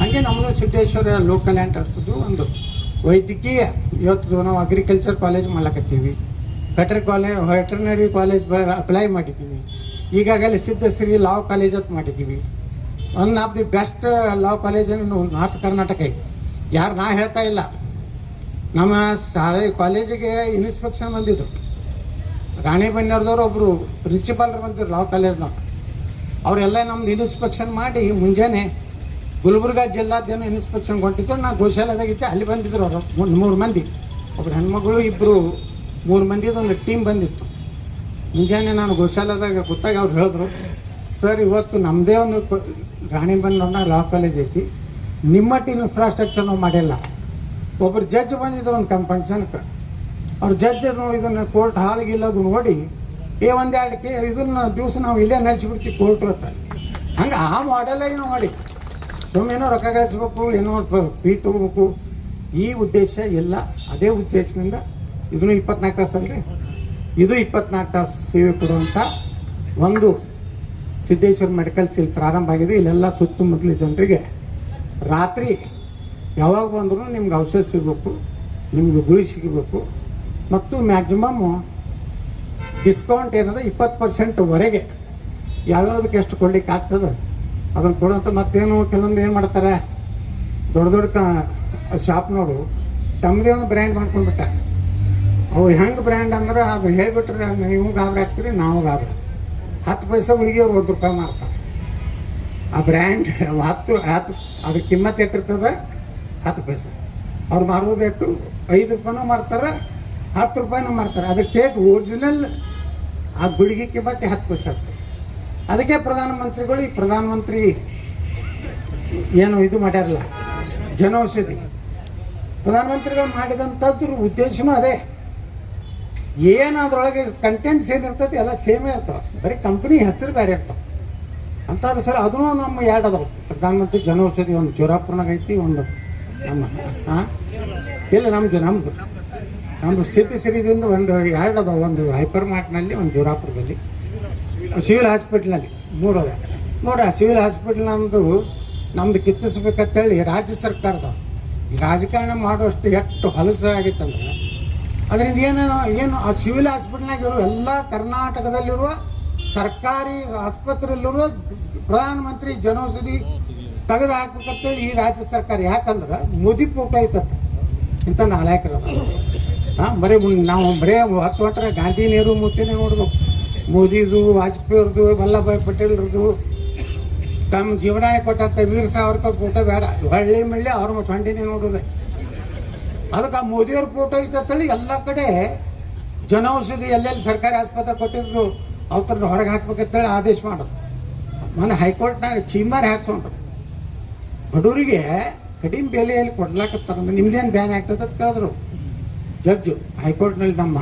ಹಾಗೆ ನಮ್ಮದು ಸಿದ್ದೇಶ್ವರ ಲೋಕಲ್ ಟ್ರಸ್ಟ್ದು ಒಂದು ವೈದ್ಯಕೀಯ, ಇವತ್ತು ನಾವು ಅಗ್ರಿಕಲ್ಚರ್ ಕಾಲೇಜ್ ಮಾಡ್ಲಕತ್ತೀವಿ, ವೆಟರ್ನರಿ ಕಾಲೇಜ್ ಅಪ್ಲೈ ಮಾಡಿದ್ದೀವಿ, ಈಗಾಗಲೇ ಸಿದ್ಧಶ್ರೀ ಲಾ ಕಾಲೇಜ್ ಅಂತ ಮಾಡಿದ್ದೀವಿ. One of the best law ಕಾಲೇಜನ್ನು ನಾರ್ತ್ ಕರ್ನಾಟಕ ಇದೆ. ಯಾರು ನಾ ಹೇಳ್ತಾ ಇಲ್ಲ, ನಮ್ಮ ಶಾಲೆ ಕಾಲೇಜಿಗೆ ಇನ್ಸ್ಪೆಕ್ಷನ್ ಬಂದಿದ್ರು, ರಾಣಿಬೆನ್ನೂರದವ್ರು ಒಬ್ಬರು ಪ್ರಿನ್ಸಿಪಾಲ್ರು ಬಂದಿದ್ರು ಲಾ ಕಾಲೇಜ್ನವ್ರು. ಅವರೆಲ್ಲ ನಮ್ದು ಇನ್ಸ್ಪೆಕ್ಷನ್ ಮಾಡಿ ಮುಂಜಾನೆ ಗುಲ್ಬರ್ಗ ಜಿಲ್ಲಾದೇನು ಇನ್ಸ್ಪೆಕ್ಷನ್ ಹೊಂಟಿದ್ರು. ನಾ ಗೋಶಾಲೆದಾಗಿದ್ದೆ, ಅಲ್ಲಿ ಬಂದಿದ್ರು ಅವರು 3 ಮಂದಿ, ಒಬ್ರು ಹೆಣ್ಮಗಳು, 3 ಮಂದಿದು ಒಂದು ಟೀಮ್ ಬಂದಿತ್ತು. ಮುಂಜಾನೆ ನಾನು ಗೋಶಾಲೆದಾಗ ಗೊತ್ತಾಗ ಅವ್ರು ಹೇಳಿದ್ರು, ಸರ್ ಇವತ್ತು ನಮ್ಮದೇ ಒಂದು ರಾಣಿಬೆನ್ನೂರ್ನಾಗ ಲಾ ಕಾಲೇಜ್ ಐತಿ, ನಿಮ್ಮಟ್ಟು ಇನ್ಫ್ರಾಸ್ಟ್ರಕ್ಚರ್ ನಾವು ಮಾಡಿಲ್ಲ. ಒಬ್ಬರು ಜಡ್ಜ್ ಬಂದಿದ್ರು ಒಂದು ಫಂಕ್ಷನ್ಗೆ, ಅವ್ರು ಜಡ್ಜರು ಇದನ್ನು ಕೋರ್ಟ್ ಹಾಲ್ಗಿಲ್ಲದು ನೋಡಿ ಒಂದೆರಡು ಇದನ್ನು ದಿವಸ ನಾವು ಇಲ್ಲೇ ನಡೆಸಿಬಿಡ್ತೀವಿ ಕೋರ್ಟ್ ಅಂತ. ಹಂಗೆ ಆ ಮಾಡೆಲಾಗಿ ನಾವು ಮಾಡಿ ಸುಮ್ಮನೇನೋ ರೊಕ್ಕ ಗಳಿಸ್ಬೇಕು, ಏನೋ ಫೀ ತೊಗೋಬೇಕು, ಈ ಉದ್ದೇಶ ಇಲ್ಲ. ಅದೇ ಉದ್ದೇಶದಿಂದ ಇದನ್ನು 24 ತಾಸು ಅಲ್ರಿ, ಇದು 24 ತಾಸು ಸೇವೆ ಕೊಡುವಂಥ ಒಂದು ಸಿದ್ದೇಶ್ವರ ಮೆಡಿಕಲ್ಸ್ ಇಲ್ಲಿ ಪ್ರಾರಂಭ ಆಗಿದೆ. ಇಲ್ಲೆಲ್ಲ ಸುತ್ತಮುತ್ತಲ ಜನರಿಗೆ ರಾತ್ರಿ ಯಾವಾಗ ಬಂದರೂ ನಿಮ್ಗೆ ಔಷಧ ಸಿಗಬೇಕು, ನಿಮ್ಗೆ ಗುಳಿ ಸಿಗಬೇಕು, ಮತ್ತು ಮ್ಯಾಕ್ಸಿಮಮ್ಮು ಡಿಸ್ಕೌಂಟ್ ಏನದ 20%ವರೆಗೆ ಯಾವ್ಯಾವುದಕ್ಕೆ ಎಷ್ಟು ಕೊಡ್ಲಿಕ್ಕೆ ಆಗ್ತದೆ ಅದನ್ನು ಕೊಡುವಂಥ. ಮತ್ತೇನು ಕೆಲವೊಂದು ಏನು ಮಾಡ್ತಾರೆ, ದೊಡ್ಡ ದೊಡ್ಡ ಶಾಪ್ನವರು ತಮ್ಮದೇ ಒಂದು ಬ್ರ್ಯಾಂಡ್ ಮಾಡ್ಕೊಂಡ್ಬಿಟ್ಟ. ಅವು ಹೆಂಗೆ ಬ್ರ್ಯಾಂಡ್ ಅಂದ್ರೆ ಅದು ಹೇಳಿಬಿಟ್ರೆ ನೀವು ಗಾಬರಿ ಆಗ್ತೀರಿ, ನಾವು ಗಾಬರಿ. 10 ಪೈಸೆ ಉಳಿಗೆ ಅವ್ರು ₹1 ಮಾರ್ತಾರೆ. ಆ ಬ್ರ್ಯಾಂಡ್ 10 ಅದ್ರ ಕಿಮ್ಮತ್ತು ಎಟ್ಟಿರ್ತದೆ 10 ಪೈಸೆ. ಅವ್ರು ಮಾರೋದು ಎಷ್ಟು ₹5 ಮಾರ್ತಾರೆ, ₹10 ಮಾರ್ತಾರೆ. ಅದಕ್ಕೆ ಟೇಟ್ ಒರಿಜಿನಲ್ ಆ ಗುಳಿಗೆ ಕಿಮ್ಮತ್ತೆ 10 ಪೈಸೆ ಆಗ್ತದೆ. ಅದಕ್ಕೆ ಪ್ರಧಾನಮಂತ್ರಿಗಳು ಈ ಪ್ರಧಾನಮಂತ್ರಿ ಏನು ಇದು ಮಾಡ್ಯಾರಲ್ಲ ಜನೌಷಧಿ, ಪ್ರಧಾನಮಂತ್ರಿಗಳು ಮಾಡಿದಂಥದ್ರ ಉದ್ದೇಶನೂ ಅದೇ. ಏನು ಅದರೊಳಗೆ ಕಂಟೆಂಟ್ಸ್ ಏನಿರ್ತೈತಿ ಎಲ್ಲ ಸೇಮೇ ಇರ್ತಾವೆ, ಬರೀ ಕಂಪ್ನಿ ಹೆಸರು ಬೇರೆ ಇರ್ತಾವೆ ಅಂಥದ್ದು. ಸರ್ ಅದೂ ನಮ್ಮ 2 ಅದಾವೆ. ಪ್ರಧಾನಮಂತ್ರಿ ಜನೌಷಧಿ ಒಂದು ಜೋರಾಪುರನಾಗ ಐತಿ, ಒಂದು ನಮ್ಮ ಇಲ್ಲ ನಮ್ಮದು ಸಿದ್ಧಶ್ರೀದಿಂದ ಒಂದು 2 ಅದಾವೆ. ಒಂದು ಹೈಪರ್ ಮಾರ್ಟ್ನಲ್ಲಿ, ಒಂದು ಜೋರಾಪುರದಲ್ಲಿ, ಸಿವಿಲ್ ಹಾಸ್ಪಿಟ್ಲಲ್ಲಿ 3 ಅದಾವೆ. ನೋಡಿ ಆ ಸಿವಿಲ್ ಹಾಸ್ಪಿಟ್ಲ್ ನಮ್ಮದು ಕಿತ್ತಿಸ್ಬೇಕಂತೇಳಿ ರಾಜ್ಯ ಸರ್ಕಾರದವ್ರು ಈ ರಾಜಕಾರಣ ಮಾಡುವಷ್ಟು ಎಷ್ಟು ಹೊಲಸಾಗಿತ್ತಂದ್ರೆ, ಅದರಿಂದ ಏನು ಆ ಸಿವಿಲ್ ಹಾಸ್ಪಿಟ್ಲ್ನಾಗ ಇರೋ ಎಲ್ಲ ಕರ್ನಾಟಕದಲ್ಲಿರುವ ಸರ್ಕಾರಿ ಆಸ್ಪತ್ರೆಯಲ್ಲಿರುವ ಪ್ರಧಾನಮಂತ್ರಿ ಜನೌಷಧಿ ತೆಗೆದು ಹಾಕ್ಬೇಕಂತೇಳಿ ಈ ರಾಜ್ಯ ಸರ್ಕಾರ. ಯಾಕಂದ್ರೆ ಮೋದಿ ಫೋಟೋ ಐತತ್ತ, ಇಂಥ ನಾಲಾಯಕರದ ನಾವು ಬರೇ 10 ಹೊಟ್ಟರೆ ಗಾಂಧಿ ನೆಹರು ಮೂರ್ತಿನೇ ನೋಡ್ಬೇಕು. ಮೋದಿದು, ವಾಜಪೇಯಿಯವ್ರದ್ದು, ವಲ್ಲಭಾಯ್ ಪಟೇಲ್ರದ್ದು, ತಮ್ಮ ಜೀವನಾನೇ ಕೊಟ್ಟಂಥ ವೀರ ಸಾವರ್ಕರ್ ಫೋಟೋ ಬೇಡ, ಹಳ್ಳಿ ಮಳ್ಳಿ ಅವ್ರ ಚೊಂಡಿನೇ ನೋಡೋದೆ. ಅದಕ್ಕೆ ಆ ಮೋದಿಯವ್ರ ಫೋಟೋ ಐತಂತೇಳಿ ಎಲ್ಲ ಕಡೆ ಜನೌಷಧಿ ಎಲ್ಲೆಲ್ಲಿ ಸರ್ಕಾರಿ ಆಸ್ಪತ್ರೆ ಕೊಟ್ಟಿರೋದು ಅವ್ರನ್ನ ಹೊರಗೆ ಹಾಕ್ಬೇಕಂತೇಳಿ ಆದೇಶ ಮಾಡೋದು. ಮೊನ್ನೆ ಹೈಕೋರ್ಟ್ನಾಗ ಚೀಮಾರಿ ಹಾಕ್ಸ್ಕೊಂಡ್ರು. ಬಡವರಿಗೆ ಕಡಿಮೆ ಬೆಲೆಯಲ್ಲಿ ಕೊಡ್ಲಾಕತ್ತಾರಂದ್ರೆ ನಿಮ್ದೇನು ಬ್ಯಾನ್ ಆಗ್ತದೆ ಅಂತ ಕೇಳಿದ್ರು ಜಡ್ಜು ಹೈಕೋರ್ಟ್ನಲ್ಲಿ. ನಮ್ಮ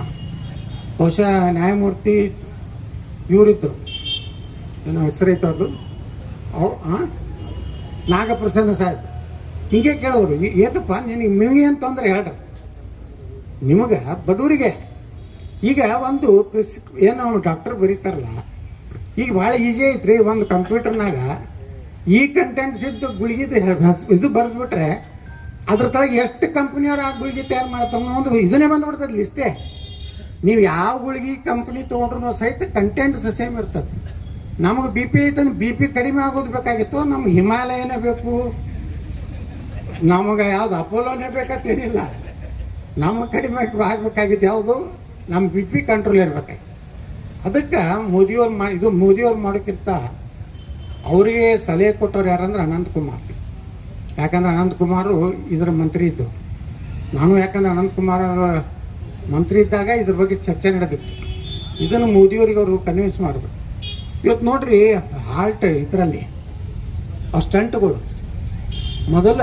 ಬಹುಶಃ ನ್ಯಾಯಮೂರ್ತಿ ಇವರಿದ್ದರು, ಏನೋ ಹೆಸರೈತೆ ಅವ್ರದ್ದು, ನಾಗಪ್ರಸನ್ನ ಸಾಹೇಬ್. ಹಿಂಗೆ ಕೇಳಿದ್ರು, ಏನಪ್ಪ ನಿಮಗೇನು ತೊಂದರೆ ಹೇಳ್ರಿ, ನಿಮಗೆ ಬಡವರಿಗೆ ಈಗ ಒಂದು ಏನು ಡಾಕ್ಟರ್ ಬರೀತಾರಲ್ಲ, ಈಗ ಭಾಳ ಈಸಿ ಐತ್ರಿ. ಒಂದು ಕಂಪ್ಯೂಟರ್ನಾಗ ಈ ಕಂಟೆಂಟ್ಸ್ ಇದ್ದು ಗುಳಿಗಿದು ಇದು ಬರೆದ್ಬಿಟ್ರೆ ಅದ್ರ ತಳಗೆ ಎಷ್ಟು ಕಂಪ್ನಿಯವ್ರು ಆ ಗುಳಿಗೆ ತಯಾರು ಮಾಡ್ತಾರೆ ಒಂದು ಇದನ್ನೇ ಬಂದ್ಬಿಡ್ತದೆ ಲಿಸ್ಟೇ. ನೀವು ಯಾವ ಗುಳಿಗೆ ಕಂಪ್ನಿ ತೊಗೊಂಡ್ರು ಸಹಿತ ಕಂಟೆಂಟ್ಸ್ ಸೇಮ್ ಇರ್ತದೆ. ನಮಗೆ BP ಐತಂದ್ರೆ BP ಕಡಿಮೆ ಆಗೋದು ಬೇಕಾಗಿತ್ತು, ನಮ್ಗೆ ಹಿಮಾಲಯನೇ ಬೇಕು, ನಮಗೆ ಯಾವ್ದು ಅಪೋಲೋನೇ ಬೇಕಂತೇನಿಲ್ಲ. ನಮಗೆ ಕಡಿಮೆ ಆಗಬೇಕಾಗಿದ್ದು ಯಾವುದು, ನಮ್ಮ BP ಕಂಟ್ರೋಲ್ ಇರಬೇಕಾಗಿ. ಅದಕ್ಕೆ ಮೋದಿಯವ್ರು ಮಾಡೋಕ್ಕಿಂತ ಅವರಿಗೆ ಸಲಹೆ ಕೊಟ್ಟವ್ರು ಯಾರಂದ್ರೆ ಅನಂತಕುಮಾರ್. ಯಾಕಂದ್ರೆ ಅನಂತಕುಮಾರು ಇದರ ಮಂತ್ರಿ ಇದ್ದರು. ನಾನು ಯಾಕಂದ್ರೆ ಅನಂತಕುಮಾರ್ ಮಂತ್ರಿ ಇದ್ದಾಗ ಇದ್ರ ಬಗ್ಗೆ ಚರ್ಚೆ ನಡೆದಿತ್ತು. ಇದನ್ನು ಮೋದಿಯವ್ರಿಗೆ ಅವರು ಕನ್ವಿನ್ಸ್ ಮಾಡಿದ್ರು. ಇವತ್ತು ನೋಡ್ರಿ ಹಾರ್ಟ್ ಇದರಲ್ಲಿ ಆ ಸ್ಟಂಟ್ಗಳು ಮೊದಲ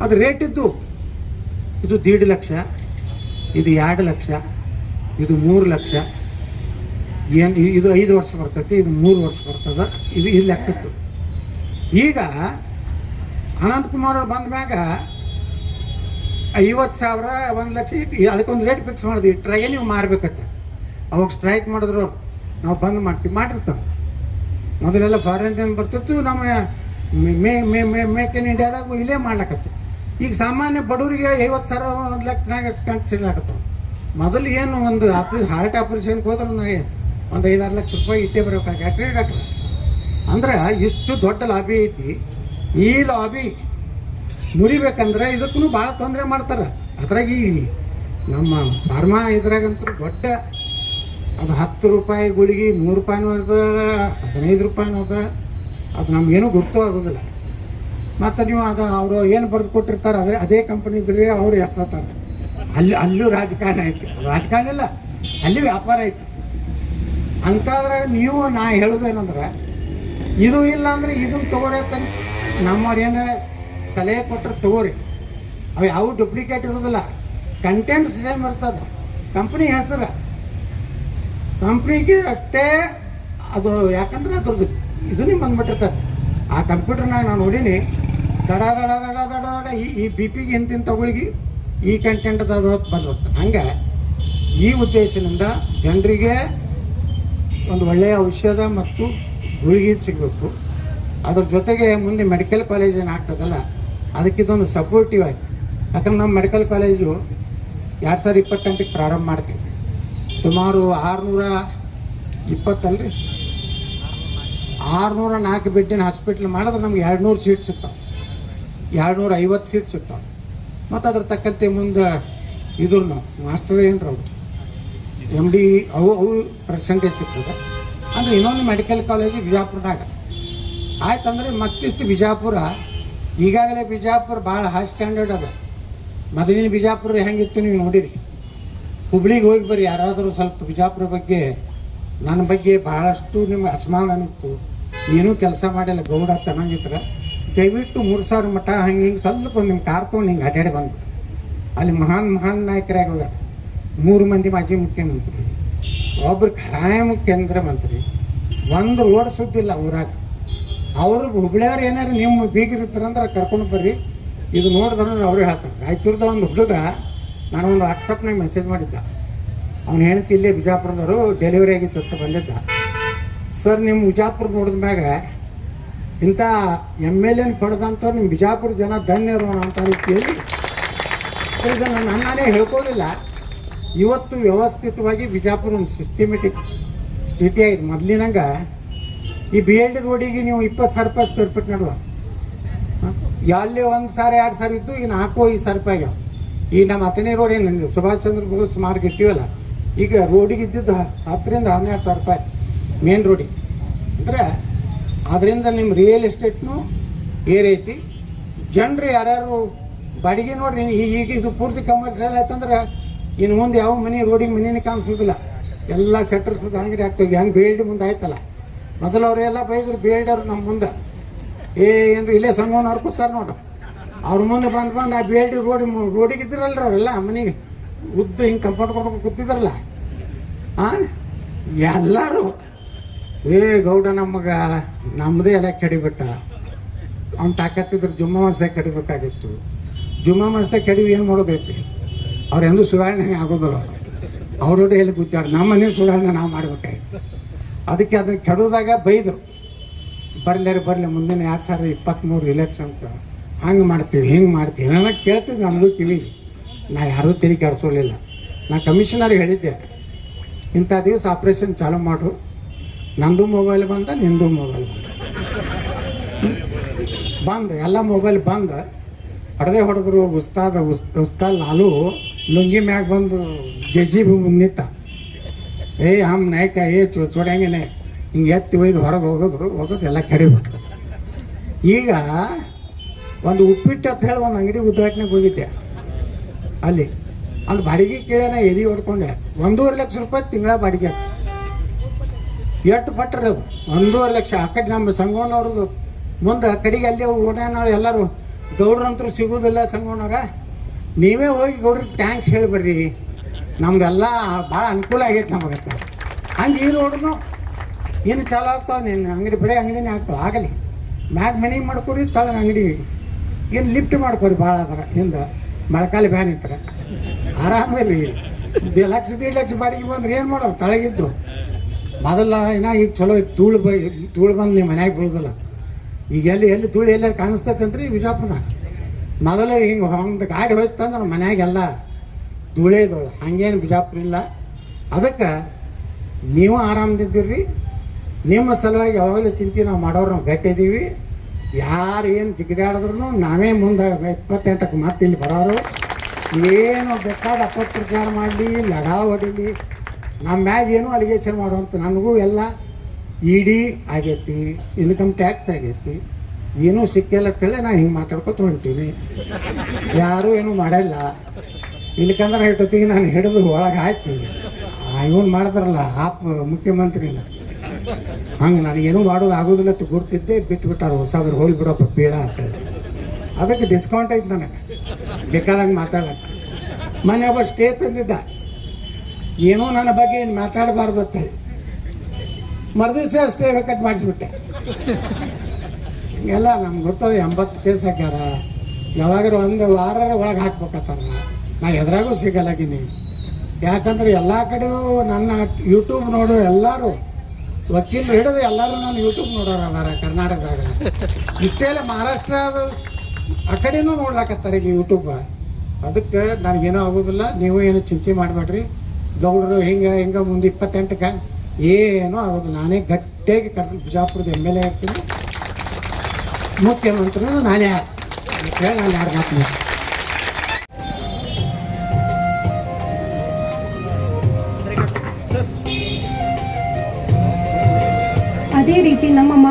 ಅದು ರೇಟ್ ಇದ್ದು, ಇದು 1.5 ಲಕ್ಷ, ಇದು 2 ಲಕ್ಷ, ಇದು 3 ಲಕ್ಷ, ಏನು ಇದು 5 ವರ್ಷ ಬರ್ತೈತಿ, ಇದು 3 ವರ್ಷ ಬರ್ತದೆ, ಇದು ಲೆಕ್ಕಿತ್ತು. ಈಗ ಅನಂತಕುಮಾರ್ ಅವ್ರು ಬಂದ ಮ್ಯಾಗ 50,000 1 ಲಕ್ಷ ಇಟ್ಟು ಅದಕ್ಕೊಂದು ರೇಟ್ ಫಿಕ್ಸ್ ಮಾಡಿದ್ವಿ. ಇಟ್ಟರಾಗೆ ನೀವು ಮಾರ್ಬೇಕತ್ತ. ಅವಾಗ ಸ್ಟ್ರೈಕ್ ಮಾಡಿದ್ರು ನಾವು ಬಂದ್ ಮಾಡಿರ್ತಾವೆ. ಮೊದಲೆಲ್ಲ ಫಾರಿನ್ ಬರ್ತಿತ್ತು, ನಮ್ಮ ಮೇಕ್ ಇನ್ ಇಂಡಿಯಾದಾಗ ಇಲ್ಲೇ ಮಾಡ್ಲಕತ್ತು. ಈಗ ಸಾಮಾನ್ಯ ಬಡವರಿಗೆ 50,000 1 ಲಕ್ಷನಾಗ ಕಂಡು ಸಿಗ್ಲಾಕತ್ತವ. ಮೊದಲು ಏನು ಒಂದು ಹಾರ್ಟ್ ಆಪ್ರೇಷನ್ಗೆ ಹೋದ್ರೆ ಒಂದು 5-6 ಲಕ್ಷ ರೂಪಾಯಿ ಇಟ್ಟೇ ಬರಬೇಕಾಗಿ ಯಾಕ್ರಿ ಡಾಕ್ಟ್ರ. ಅಂದ್ರೆ ಇಷ್ಟು ದೊಡ್ಡ ಲಾಬಿ ಐತಿ. ಈ ಲಾಬಿ ಮುರಿಬೇಕಂದ್ರೆ ಇದಕ್ಕೂ ಭಾಳ ತೊಂದರೆ ಮಾಡ್ತಾರೆ. ಅದ್ರಾಗ ಈ ನಮ್ಮ ಫಾರ್ಮಾ ಇದ್ರಾಗಂತೂ ದೊಡ್ಡ ಅದು 10 ರೂಪಾಯಿ ಗುಳಿಗೆ 100 ರೂಪಾಯಿನೂ ಅದ, 15 ರೂಪಾಯಿನೂ ಅದ. ಅದು ನಮಗೇನು ಗುರುತು ಆಗೋದಿಲ್ಲ. ಮತ್ತು ನೀವು ಅದು ಅವರು ಏನು ಬರೆದು ಕೊಟ್ಟಿರ್ತಾರೆ ಅದೇ ಕಂಪ್ನಿ ಇದ್ರೆ ಅವ್ರು ಎಸ್ತಾರೆ. ಅಲ್ಲೂ ರಾಜಕಾರಣ ಐತಿ. ರಾಜಕಾರಣ ಇಲ್ಲ, ಅಲ್ಲಿ ವ್ಯಾಪಾರ ಐತಿ. ಅಂತಾದ್ರೆ ನೀವು ನಾ ಹೇಳೋದೇನಂದ್ರೆ ಇದು ಇಲ್ಲ ಅಂದ್ರೆ ಇದನ್ನು ತಗೋರಿ ಅಂತ ನಮ್ಮವ್ರು ಏನಾರ ಸಲಹೆ ಕೊಟ್ಟರೆ ತಗೋರಿ. ಅವು ಯಾವ ಡೂಪ್ಲಿಕೇಟ್ ಇರೋದಿಲ್ಲ. ಕಂಟೆಂಟ್ ಸೇಮ್ ಇರ್ತದೆ. ಕಂಪ್ನಿ ಹೆಸರು ಕಂಪ್ನಿಗೆ ಅಷ್ಟೇ ಅದು. ಯಾಕಂದ್ರೆ ಅದ್ರದ್ದು ಇದನ್ನೇ ಬಂದ್ಬಿಟ್ಟಿರ್ತದೆ. ಆ ಕಂಪ್ಯೂಟರ್ನಾಗ ನಾನು ನೋಡೀನಿ, ದಡ ದಡ ದಡ ದಡ ದಡ ಈ ಬಿ ಪಿಗೆ ಇಂತಿಂತ ತಗೊಳ್ಗಿ ಈ ಕಂಟೆಂಟ್ ಅದು ಬಂದ್ಬಿಡ್ತಾರೆ. ಹಂಗೆ ಈ ಉದ್ದೇಶದಿಂದ ಜನರಿಗೆ ಒಂದು ಒಳ್ಳೆಯ ಔಷಧ ಮತ್ತು ಗುಳಿಗೆ ಸಿಗಬೇಕು. ಅದ್ರ ಜೊತೆಗೆ ಮುಂದೆ ಮೆಡಿಕಲ್ ಕಾಲೇಜ್ ಏನು ಆಗ್ತದಲ್ಲ ಅದಕ್ಕಿದೊಂದು ಸಪೋರ್ಟಿವ್ ಆಗಿ. ಯಾಕಂದ್ರೆ ನಮ್ಮ ಮೆಡಿಕಲ್ ಕಾಲೇಜು 2028ಕ್ಕೆ ಪ್ರಾರಂಭ ಮಾಡ್ತೀವಿ. ಸುಮಾರು 620 604 ಬೆಡ್ಡಿನ ಹಾಸ್ಪಿಟ್ಲ್ ಮಾಡಿದ್ರೆ ನಮ್ಗೆ 200 ಸೀಟ್ ಸಿಗ್ತಾವೆ, 250 ಸೀಟ್ ಸಿಗ್ತಾವೆ. ಮತ್ತು ಅದ್ರ ತಕ್ಕಂತೆ ಮುಂದೆ ಇದ್ರು ನಾವು ಮಾಸ್ಟರ್ ಏನರವರು MD ಅವು ಪರ್ಸೆಂಟೇಜ್ ಸಿಗ್ತದೆ. ಅಂದರೆ ಇನ್ನೊಂದು ಮೆಡಿಕಲ್ ಕಾಲೇಜು ಬಿಜಾಪುರದಾಗ ಆಯ್ತಂದ್ರೆ ಮತ್ತಿಷ್ಟು ಬಿಜಾಪುರ ಈಗಾಗಲೇ ಬಿಜಾಪುರ ಭಾಳ ಹೈ ಸ್ಟ್ಯಾಂಡರ್ಡ್ ಅದ. ಮೊದಲಿನ ಬಿಜಾಪುರ ಹೆಂಗಿತ್ತು ನೀವು ನೋಡಿರಿ. ಹುಬ್ಳಿಗೆ ಹೋಗಿ ಬರ್ರಿ, ಯಾರಾದರೂ ಸ್ವಲ್ಪ ಬಿಜಾಪುರ ಬಗ್ಗೆ ನನ್ನ ಬಗ್ಗೆ ಭಾಳಷ್ಟು ನಿಮ್ಗೆ ಅಸಮಾಧಾನ ಇತ್ತು, ಏನೂ ಕೆಲಸ ಮಾಡಿಲ್ಲ ಗೌಡ ಚೆನ್ನಾಗಿದ್ರೆ ದಯವಿಟ್ಟು 3,000 ಮಠ ಹಂಗೆ ಹಿಂಗೆ ಸ್ವಲ್ಪ ನಿಮ್ಮ ಕಾರ್ ತೊಗೊಂಡು ಹಿಂಗೆ ಅಡ್ಡಾಡಿ ಬಂದು ಅಲ್ಲಿ ಮಹಾನ್ ನಾಯಕರಾಗಿ ಹೋಗ್ಯಾರ. 3 ಮಂದಿ ಮಾಜಿ ಮುಖ್ಯಮಂತ್ರಿ, ಒಬ್ರು ಖಾಯಂ ಕೇಂದ್ರ ಮಂತ್ರಿ, ಒಂದು ರೋಡ್ ಸುದ್ದಿಲ್ಲ ಊರಾಗ. ಅವರು ಹುಬ್ಳಿಯವ್ರು ಏನಾರು ನಿಮ್ಮ ಬೀಗಿರ್ತಾರಂದ್ರೆ ಕರ್ಕೊಂಡು ಬರ್ರಿ, ಇದು ನೋಡಿದ್ರೆ ಅವ್ರು ಹೇಳ್ತಾರೆ. ರಾಯಚೂರ್ದ ಒಂದು ಹುಡುಗ ನಾನು ಒಂದು ವಾಟ್ಸಪ್ನಾಗ ಮೆಸೇಜ್ ಮಾಡಿದ್ದ. ಅವ್ನು ಹೆಣ್ತಿ ಇಲ್ಲೇ ಬಿಜಾಪುರದವರು ಡೆಲಿವರಿ ಆಗಿತ್ತು ಅಂತ ಬಂದಿದ್ದ. ಸರ್ ನಿಮ್ಮ ಬಿಜಾಪುರ ನೋಡಿದ ಮ್ಯಾಗ ಇಂಥ MLA ಪಡೆದಂಥವ್ರು ನಿಮ್ಮ ಬಿಜಾಪುರ ಜನ ಧನ್ಯರು ಅಂತ ರೀತಿಯಲ್ಲಿ ಇದನ್ನು ನಾನೇ ಹೇಳ್ಕೋದಿಲ್ಲ. ಇವತ್ತು ವ್ಯವಸ್ಥಿತವಾಗಿ ಬಿಜಾಪುರ ಒಂದು ಸಿಸ್ಟಮೆಟಿಕ್ ಸ್ಥಿತಿ ಆಗಿದೆ. ಮೊದಲಿನಂಗೆ ಈ BLD ರೋಡಿಗೆ ನೀವು 20,000 ರೂಪಾಯಿ ಸ್ಕ್ವೇರ್ ಫೀಟ್ ನಡುವ ಅಲ್ಲಿ 1,000 2,000 ಇದ್ದು ಈಗ 4-5 ರೂಪಾಯಿ ಆಗ್ಯಾವ. ಈಗ ನಮ್ಮ ಹತ್ತನೇ ರೋಡ್ ಏನು ಸುಭಾಷ್ ಚಂದ್ರ ಬೋಸ್ ಮಾರ್ಗ್ ಇಟ್ಟಿವಲ್ಲ, ಈಗ ರೋಡಿಗೆ ಇದ್ದಿದ್ದು 10,000 ರಿಂದ 12,000 ರೂಪಾಯಿ ಮೇನ್ ರೋಡಿಗೆ. ಅಂದರೆ ಅದರಿಂದ ನಿಮ್ಮ ರಿಯಲ್ ಎಸ್ಟೇಟ್ನು ಏರೈತಿ. ಜನರು ಯಾರ್ಯಾರು ಬಾಡಿಗೆ ನೋಡ್ರಿ, ಈಗ ಇದು ಪೂರ್ತಿ ಕಮರ್ಷಿಯಲ್ ಆಯ್ತಂದ್ರೆ ಇನ್ನು ಮುಂದೆ ಯಾವ ರೋಡಿಗೆ ಮನೆಯೇ ಕಾಣಿಸೋದಿಲ್ಲ. ಎಲ್ಲ ಸೆಟ್ರಸದ ಅಂಗಡಿ ಆಗ್ತವೆ. ಹೆಂಗೆ BLD ಮುಂದೆ ಆಯ್ತಲ್ಲ, ಮೊದಲು ಅವರೆಲ್ಲ ಬೈದ್ರು BLD ಅವ್ರು ನಮ್ಮ ಮುಂದೆ ಏನ್ರಿ ಇಲ್ಲೇ ಸಂಗಮನವ್ರು ಕೂತಾರೆ ನೋಡ್ರಿ, ಅವ್ರ ಮುಂದೆ ಬಂದು ಆ BLD ರೋಡಿಗೆ ಇದ್ರಲ್ರಿ ಅವರೆಲ್ಲ ಮನೆಗೆ ಉದ್ದ ಹಿಂಗೆ ಕಂಪೌಂಡ್ ಕೊಡ್ಕೊಂಡು ಕೂತಿದ್ರಲ್ಲ. ಎಲ್ಲರೂ ಗೌಡ ನಮಗೆ ನಮ್ಮದೇ ಎಲ್ಲ ಕೆಡಿಬಿಟ್ಟ, ಅವ್ನು ತಾಕತ್ತಿದ್ರೆ ಜುಮ್ಮಾ ಮಸ್ದಾಗ ಕೆಡಬೇಕಾಗಿತ್ತು. ಜುಮ್ಮಾ ಮಸ್ದಾಗ ಕೆಡಿವಿ ಏನು ಮಾಡೋದೈತಿ? ಅವ್ರು ಎಂದೂ ಸುಧಾರಣೆ ಆಗೋದಿಲ್ಲ. ಅವ್ರೊಡೆ ಎಲ್ಲಿ ಕೂತಾಡ್ರು, ನಮ್ಮ ಮನೆ ಸುಧಾರಣೆ ನಾವು ಮಾಡ್ಬೇಕಾಗಿತ್ತು. ಅದಕ್ಕೆ ಅದನ್ನು ಕೆಡೋದಾಗ ಬೈದರು, ಬರಲಿ ಮುಂದಿನ 2023 ಇಲೆಕ್ಷನ್ ಹಂಗೆ ಮಾಡ್ತೀವಿ ಹಿಂಗೆ ಮಾಡ್ತೀವಿ ಏನೋ ಕೇಳ್ತಿದ್ರು. ನಮಗೂ ಕಿವಿ ನಾ ಯಾರೂ ತಲೆ ಕೆಡಿಸೋಲಿಲ್ಲ. ನಾ ಕಮಿಷನರ್ಗೆ ಹೇಳಿದ್ದೆ, ಇಂಥ ದಿವಸ ಆಪ್ರೇಷನ್ ಚಾಲೂ ಮಾಡು, ನಂದು ಮೊಬೈಲ್ ಬಂದ ನಿಂದು ಮೊಬೈಲ್ ಬಂದು ಎಲ್ಲ ಮೊಬೈಲ್ ಬಂದು ಹೊಡೆದ್ರು. ಉಸ್ತಾದ್ ಲಾಲು ಲುಂಗಿ ಮ್ಯಾಗ ಬಂದು JCB ಮುಂದೆ ನಿಂತ, ಹಮ್ ನಾಯಕ ಚೋಡಂಗೆನೆ ಹಿಂಗೆ ಎತ್ತಿ ಒಯ್ದು ಹೊರಗೆ ಹೋಗೋದು ಎಲ್ಲ ಕಡಿಬಿಟ್ರು. ಈಗ ಒಂದು ಉಪ್ಪಿಟ್ಟು ಅಂತ ಹೇಳಿ ಒಂದು ಅಂಗಡಿ ಉದ್ಘಾಟನೆಗೆ ಹೋಗಿದ್ದೆ. ಅಲ್ಲಿ ಬಾಡಿಗೆ ಕೇಳ್ಯಾನ ಎದಿ ಹೊಡ್ಕೊಂಡೆ. 1.5 ಲಕ್ಷ ರೂಪಾಯಿ ತಿಂಗಳ ಬಾಡಿಗೆ ಅಂತ. ಎಷ್ಟು ಪಟ್ರಿ ಅದು 1.5 ಲಕ್ಷ. ಆ ಕಡೆ ನಮ್ಮ ಸಂಗಣ್ಣವ್ರದ್ದು ಮುಂದೆ ಕಡೆಗೆ ಅಲ್ಲಿ ಅವ್ರು ಓಡಾನವ್ರು ಎಲ್ಲರೂ ಗೌಡ್ರಂತರೂ ಸಿಗೋದಿಲ್ಲ. ಸಂಗಣ್ಣವ್ರ ನೀವೇ ಹೋಗಿ ಗೌಡ್ರಿಗೆ ಥ್ಯಾಂಕ್ಸ್ ಹೇಳಿ ಬರ್ರಿ, ನಮ್ದೆಲ್ಲ ಭಾಳ ಅನುಕೂಲ ಆಗೈತೆ ನಮಗತ್ತ. ಹಂಗೆ ಈ ರೋಡ್ನು ಇನ್ನು ಚಾಲು ಆಗ್ತಾವೆ. ನಿನ್ನ ಅಂಗಡಿ ಬರೀ ಅಂಗಡಿನೇ ಆಗ್ತಾವೆ. ಆಗಲಿ ಮ್ಯಾಗ ಮನೆ ಮಾಡ್ಕೊರಿ, ತಳಗ ಅಂಗಡಿ ಏನು ಲಿಫ್ಟ್ ಮಾಡ್ಕೊರಿ ಭಾಳ ಅದರ ಹಿಂದೆ ಮಳೆಕಾಲ ಬ್ಯಾನ್ ಇತ್ತರ ಆರಾಮಿರಿ. 1 ಲಕ್ಷ 1.5 ಲಕ್ಷ ಬಾಡಿಗೆ ಬಂದ್ರೆ ಏನು ಮಾಡೋರು ತಳಗಿದ್ದು. ಮೊದಲ ಇನ್ನ ಈಗ ಚಲೋ ಧೂಳು ಬಂದು ನಿಮ್ಮ ಮನ್ಯಾಗ ಬೀಳೋದಿಲ್ಲ. ಈಗ ಎಲ್ಲಿ ಧೂಳು ಎಲ್ಲಾರು ಕಾಣಿಸ್ತೈತೇನ್ರಿ ಬಿಜಾಪುರ. ಮೊದಲೇ ಹಿಂಗೆ ಒಂದು ಗಾಡಿ ಹೋಯ್ತಂದ್ರೆ ಮನ್ಯಾಗೆಲ್ಲ ಧೂಳೇ ಇದ್ದೋಳು. ಹಂಗೇನು ಬಿಜಾಪುರ ಇಲ್ಲ. ಅದಕ್ಕೆ ನೀವು ಆರಾಮದಿದ್ದೀರಿ. ನಿಮ್ಮ ಸಲುವಾಗಿ ಯಾವಾಗಲೂ ಚಿಂತೆ ನಾವು ಮಾಡೋರು ನಾವು ಗಟ್ಟಿದ್ದೀವಿ. ಯಾರು ಏನು ಜಿಗಿದಾಡಿದ್ರು ನಾವೇ ಮುಂದೆ 28ಕ್ಕೆ ಮತ್ತೆ ಇಲ್ಲಿ ಬರೋರು. ಏನು ಬೇಕಾದ ಅಪಪ್ರಚಾರ ಮಾಡಲಿ, ಲಡಾ ಹೊಡಿಲಿ, ನಮ್ಮ ಮ್ಯಾಗ ಏನೂ ಅಲಿಗೇಷನ್ ಮಾಡುವಂಥ ನನಗೂ ಎಲ್ಲ ಇಡಿ ಆಗೈತಿ, ಇನ್ಕಮ್ ಟ್ಯಾಕ್ಸ್ ಆಗೈತಿ, ಏನೂ ಸಿಕ್ಕಿಲ್ಲ ಅಂತೇಳಿ ನಾನು ಹಿಂಗೆ ಮಾತಾಡ್ಕೊತ ಹೊಂಟೀನಿ. ಯಾರೂ ಏನೂ ಮಾಡಲ್ಲ. ಇಲ್ಲಿಕಂದ್ರೆ ಇಟ್ಟೊತ್ತಿಗೆ ನಾನು ಹಿಡಿದು ಒಳಗೆ ಹಾಕ್ತೀನಿ. ಇವನು ಮಾಡಿದ್ರಲ್ಲ ಮುಖ್ಯಮಂತ್ರಿನ ಹಂಗೆ ನನಗೇನೂ ಮಾಡೋದು ಆಗೋದಿಲ್ಲ ಅಂತ ಗುರ್ತಿದ್ದೆ ಬಿಟ್ಬಿಟ್ಟಾರ. ಹೊಸಬ್ರು ಹೋಗಿ ಬಿಡಪ್ಪ ಪೀಡ ಅಂತ. ಅದಕ್ಕೆ ಡಿಸ್ಕೌಂಟ್ ಐತೆ ನನಗೆ ಬೇಕಾದಂಗೆ ಮಾತಾಡಕ್ಕೆ. ಮೊನ್ನೆ ಒಬ್ಬ ಸ್ಟೇ ತಂದಿದ್ದ, ಏನೋ ನನ್ನ ಬಗ್ಗೆ ಏನು ಮಾತಾಡಬಾರ್ದು ಅಂತ. ಮರುದಿವ್ಸ ಸ್ಟೇ ವೇಕೆಟ್ ಮಾಡಿಸ್ಬಿಟ್ಟೆ. ಹಿಂಗೆಲ್ಲ ನಮ್ಗೆ ಗೊತ್ತದ 80 ಕೇಸ್ ಹಾಕ್ಯಾರ. ಯಾವಾಗಾರು ಒಂದು ವಾರ ಒಳಗೆ ಹಾಕ್ಬೇಕತ್ತಾರ. ನಾ ಎದ್ರಾಗೂ ಸಿಗಲ್ಲಾಗಿನಿ. ಯಾಕಂದ್ರೆ ಎಲ್ಲ ಕಡೆಯೂ ನನ್ನ ಯೂಟ್ಯೂಬ್ ನೋಡು ಎಲ್ಲರೂ ವಕೀಲರು ಹಿಡಿದು ಎಲ್ಲರೂ ನಾನು ಯೂಟ್ಯೂಬ್ ನೋಡೋರು ಅದಾರ ಕರ್ನಾಟಕದಾಗ. ಇಷ್ಟೇ ಅಲ್ಲ, ಮಹಾರಾಷ್ಟ್ರ ಆ ಕಡೆನೂ ನೋಡ್ಲಾಕತ್ತಾರೆ ಈಗ ಯೂಟ್ಯೂಬ್. ಅದಕ್ಕೆ ನನಗೇನೂ ಆಗೋದಿಲ್ಲ. ನೀವು ಏನು ಚಿಂತೆ ಮಾಡಬೇಡ್ರಿ. ಗೌಡರು ಹಿಂಗೆ ಮುಂದೆ 28ಕ್ಕೆ ಏನೂ ಆಗೋದು. ನಾನೇ ಗಟ್ಟಿಯಾಗಿ ಬಿಜಾಪುರದ MLA ಆಗ್ತೀನಿ, ಮುಖ್ಯಮಂತ್ರಿನೂ ನಾನೇ ಆಗ್ತೀನಿ. ನಾನು ಯಾರು ಮಾತು ಅದೇ ರೀತಿ ನಮ್ಮ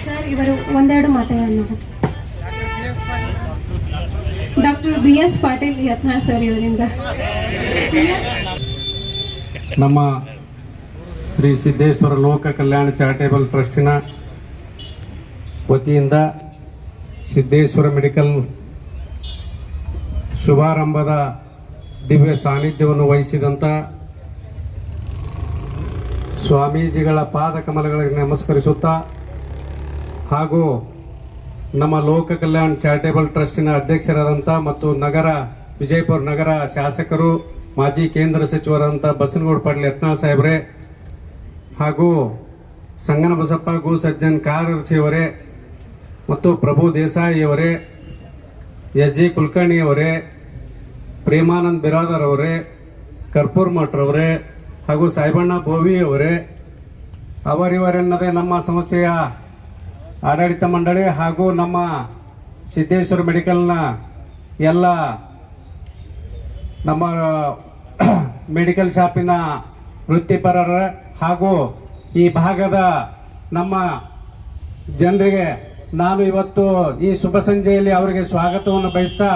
ಸರ್ ಇವರು ಒಂದೆರಡು ಮಾತಾಡೋಣ. Doctor BS Patil Yatnal sir ಇವರಿಂದ. ನಮ್ಮ ಶ್ರೀ ಸಿದ್ದೇಶ್ವರ ಲೋಕ ಕಲ್ಯಾಣ ಚಾರಿಟೇಬಲ್ ಟ್ರಸ್ಟಿನ ವತಿಯಿಂದ ಸಿದ್ದೇಶ್ವರ ಮೆಡಿಕಲ್ ಶುಭಾರಂಭದ ದಿವ್ಯ ಸಾನ್ನಿಧ್ಯವನ್ನು ವಹಿಸಿದಂಥ ಸ್ವಾಮೀಜಿಗಳ ಪಾದ ಕಮಲಗಳಿಗೆ ನಮಸ್ಕರಿಸುತ್ತಾ, ಹಾಗೂ ನಮ್ಮ ಲೋಕ ಕಲ್ಯಾಣ ಚಾರಿಟೇಬಲ್ ಟ್ರಸ್ಟಿನ ಅಧ್ಯಕ್ಷರಾದಂಥ ಮತ್ತು ವಿಜಯಪುರ ನಗರ ಶಾಸಕರು, ಮಾಜಿ ಕೇಂದ್ರ ಸಚಿವರಾದಂಥ ಬಸನಗೌಡ ಪಾಟೀಲ್ ಯತ್ನಾಳ್ ಸಾಹೇಬ್ರೆ, ಹಾಗೂ ಸಂಗನಬಸಪ್ಪ ಗುರುಸಜ್ಜನ್ ಕಾರ್ಯದರ್ಶಿಯವರೇ ಮತ್ತು ಪ್ರಭು ದೇಸಾಯಿಯವರೇ, SG ಕುಲಕರ್ಣಿಯವರೇ, ಪ್ರೇಮಾನಂದ್ ಬಿರಾದರ್ ಅವರೇ, ಕರ್ಪೂರ್ ಮಠರವರೇ, ಹಾಗೂ ಸಾಯಿಬಣ್ಣ ಬೋವಿ ಅವರೇ, ಅವರಿವರೆನ್ನದೇ ನಮ್ಮ ಸಂಸ್ಥೆಯ ಆಡಳಿತ ಮಂಡಳಿ ಹಾಗೂ ನಮ್ಮ ಸಿದ್ದೇಶ್ವರ ಮೆಡಿಕಲ್ನ ಎಲ್ಲ ನಮ್ಮ ಮೆಡಿಕಲ್ ಶಾಪಿನ ವೃತ್ತಿಪರರ ಹಾಗೂ ಈ ಭಾಗದ ನಮ್ಮ ಜನರಿಗೆ ನಾನು ಇವತ್ತು ಈ ಶುಭ ಸಂಜೆಯಲ್ಲಿ ಅವರಿಗೆ ಸ್ವಾಗತವನ್ನು ಬಯಸ್ತಾ,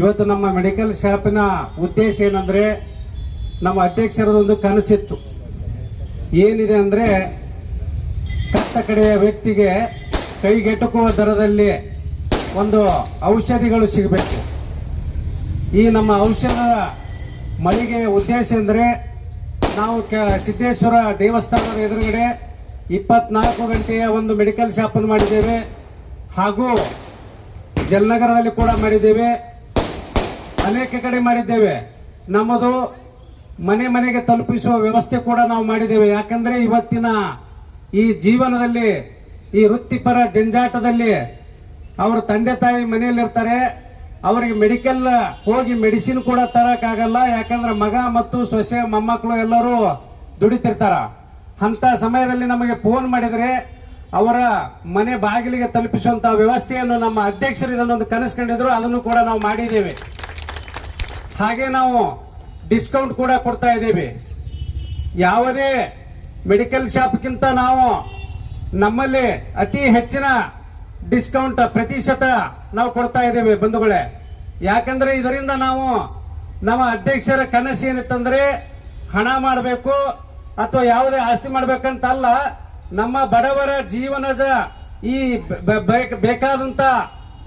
ಇವತ್ತು ನಮ್ಮ ಮೆಡಿಕಲ್ ಶಾಪಿನ ಉದ್ದೇಶ ಏನಂದರೆ, ನಮ್ಮ ಅಧ್ಯಕ್ಷರದೊಂದು ಕನಸಿತ್ತು. ಏನಿದೆ ಅಂದರೆ, ಕಟ್ಟ ಕಡೆಯ ವ್ಯಕ್ತಿಗೆ ಕೈಗೆಟುಕುವ ದರದಲ್ಲಿ ಒಂದು ಔಷಧಿಗಳು ಸಿಗಬೇಕು. ಈ ನಮ್ಮ ಔಷಧ ಮಳಿಗೆ ಉದ್ದೇಶ ಅಂದರೆ, ನಾವು ಸಿದ್ದೇಶ್ವರ ದೇವಸ್ಥಾನದ ಎದುರುಗಡೆ 24 ಗಂಟೆಯ ಒಂದು ಮೆಡಿಕಲ್ ಶಾಪನ್ನು ಮಾಡಿದ್ದೇವೆ. ಹಾಗೂ ಜಲನಗರದಲ್ಲಿ ಕೂಡ ಮಾಡಿದ್ದೇವೆ, ಅನೇಕ ಕಡೆ ಮಾಡಿದ್ದೇವೆ. ನಮ್ಮದು ಮನೆ ಮನೆಗೆ ತಲುಪಿಸುವ ವ್ಯವಸ್ಥೆ ಕೂಡ ನಾವು ಮಾಡಿದ್ದೇವೆ. ಯಾಕಂದರೆ ಇವತ್ತಿನ ಈ ಜೀವನದಲ್ಲಿ, ಈ ವೃತ್ತಿಪರ ಜಂಜಾಟದಲ್ಲಿ ಅವರ ತಂದೆ ತಾಯಿ ಮನೆಯಲ್ಲಿರ್ತಾರೆ. ಅವರಿಗೆ ಮೆಡಿಕಲ್ ಹೋಗಿ ಮೆಡಿಸಿನ್ ಕೂಡ ತರಕ್ಕಾಗಲ್ಲ. ಯಾಕಂದ್ರೆ ಮಗ ಮತ್ತು ಸೊಸೆ ಮೊಮ್ಮಕ್ಕಳು ಎಲ್ಲರೂ ದುಡಿತಿರ್ತಾರ. ಅಂತ ಸಮಯದಲ್ಲಿ ನಮಗೆ ಫೋನ್ ಮಾಡಿದರೆ ಅವರ ಮನೆ ಬಾಗಿಲಿಗೆ ತಲುಪಿಸುವಂತಹ ವ್ಯವಸ್ಥೆಯನ್ನು ನಮ್ಮ ಅಧ್ಯಕ್ಷರು ಇದನ್ನೊಂದು ಕನಸ್ಕೊಂಡಿದ್ರು, ಅದನ್ನು ಕೂಡ ನಾವು ಮಾಡಿದ್ದೇವೆ. ಹಾಗೆ ನಾವು ಡಿಸ್ಕೌಂಟ್ ಕೂಡ ಕೊಡ್ತಾ ಇದ್ದೇವೆ. ಯಾವುದೇ ಮೆಡಿಕಲ್ ಶಾಪ್ಗಿಂತ ನಾವು ನಮ್ಮಲ್ಲಿ ಅತಿ ಹೆಚ್ಚಿನ ಡಿಸ್ಕೌಂಟ್ ಪ್ರತಿಶತ ನಾವು ಕೊಡ್ತಾ ಇದ್ದೇವೆ ಬಂಧುಗಳೇ. ಯಾಕಂದ್ರೆ ಇದರಿಂದ ನಾವು ನಮ್ಮ ಅಧ್ಯಕ್ಷರ ಕನಸು ಏನಿತ್ತಂದ್ರೆ, ಹಣ ಮಾಡಬೇಕು ಅಥವಾ ಯಾವುದೇ ಆಸ್ತಿ ಮಾಡ್ಬೇಕಂತಲ್ಲ, ನಮ್ಮ ಬಡವರ ಜೀವನದ ಈ ಬೇಕಾದಂತ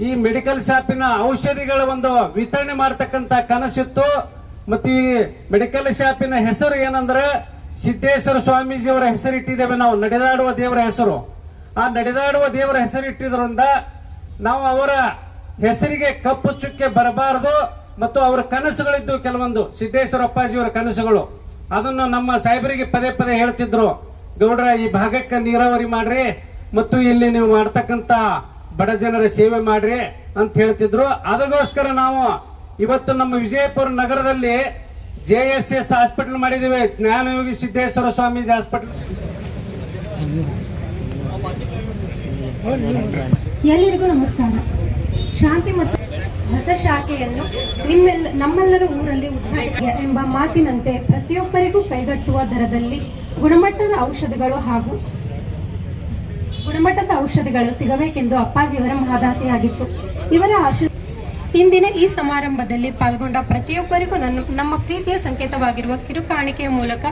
ಈ ಮೆಡಿಕಲ್ ಶಾಪಿನ ಔಷಧಿಗಳ ಒಂದು ವಿತರಣೆ ಮಾಡತಕ್ಕಂತ ಕನಸಿತ್ತು. ಮತ್ತು ಈ ಮೆಡಿಕಲ್ ಶಾಪಿನ ಹೆಸರು ಏನಂದ್ರೆ ಸಿದ್ದೇಶ್ವರ ಸ್ವಾಮೀಜಿಯವರ ಹೆಸರಿಟ್ಟಿದ್ದೇವೆ ನಾವು, ನಡೆದಾಡುವ ದೇವರ ಹೆಸರು. ಆ ನಡೆದಾಡುವ ದೇವರ ಹೆಸರಿಟ್ಟಿದ್ರಿಂದ ನಾವು ಅವರ ಹೆಸರಿಗೆ ಕಪ್ಪು ಚುಕ್ಕೆ ಬರಬಾರದು. ಮತ್ತು ಅವರ ಕನಸುಗಳಿದ್ದು ಕೆಲವೊಂದು ಸಿದ್ದೇಶ್ವರ ಅಪ್ಪಾಜಿಯವರ ಕನಸುಗಳು, ಅದನ್ನು ನಮ್ಮ ಸಾಹೇಬರಿಗೆ ಪದೇ ಪದೇ ಹೇಳ್ತಿದ್ರು, ಗೌಡ್ರ ಈ ಭಾಗಕ್ಕೆ ನೀರಾವರಿ ಮಾಡ್ರಿ ಮತ್ತು ಇಲ್ಲಿ ನೀವು ಮಾಡ್ತಕ್ಕಂತ ಬಡ ಜನರ ಸೇವೆ ಮಾಡ್ರಿ ಅಂತ ಹೇಳ್ತಿದ್ರು. ಅದಕ್ಕೋಸ್ಕರ ನಾವು ಇವತ್ತು ನಮ್ಮ ವಿಜಯಪುರ ನಗರದಲ್ಲಿ JSS ಹಾಸ್ಪಿಟಲ್ ಮಾಡಿದ್ದೀವಿ, ಜ್ಞಾನಯೋಗಿ ಸಿದ್ದೇಶ್ವರ ಸ್ವಾಮೀಜಿ ಹಾಸ್ಪಿಟಲ್. ಎಲ್ಲರಿಗೂ ನಮಸ್ಕಾರ. ಶಾಂತಿ ಮತ್ತು ಹೊಸ ಶಾಖೆಯನ್ನು ನಮ್ಮೆಲ್ಲರ ಊರಲ್ಲಿ ಉದ್ಘಾಟಿಸಿದೆ ಎಂಬ ಮಾತಿನಂತೆ ಪ್ರತಿಯೊಬ್ಬರಿಗೂ ಕೈಗಟ್ಟುವ ದರದಲ್ಲಿ ಗುಣಮಟ್ಟದ ಔಷಧಿಗಳು ಸಿಗಬೇಕೆಂದು ಅಪ್ಪಾಜಿಯವರ ಮಹದಾಸೆಯಾಗಿತ್ತು. ಇವರ ಇಂದಿನ ಈ ಸಮಾರಂಭದಲ್ಲಿ ಪಾಲ್ಗೊಂಡ ಪ್ರತಿಯೊಬ್ಬರಿಗೂ ನಮ್ಮ ಪ್ರೀತಿಯ ಸಂಕೇತವಾಗಿರುವ ಕಿರುಕಾಣಿಕೆಯ ಮೂಲಕ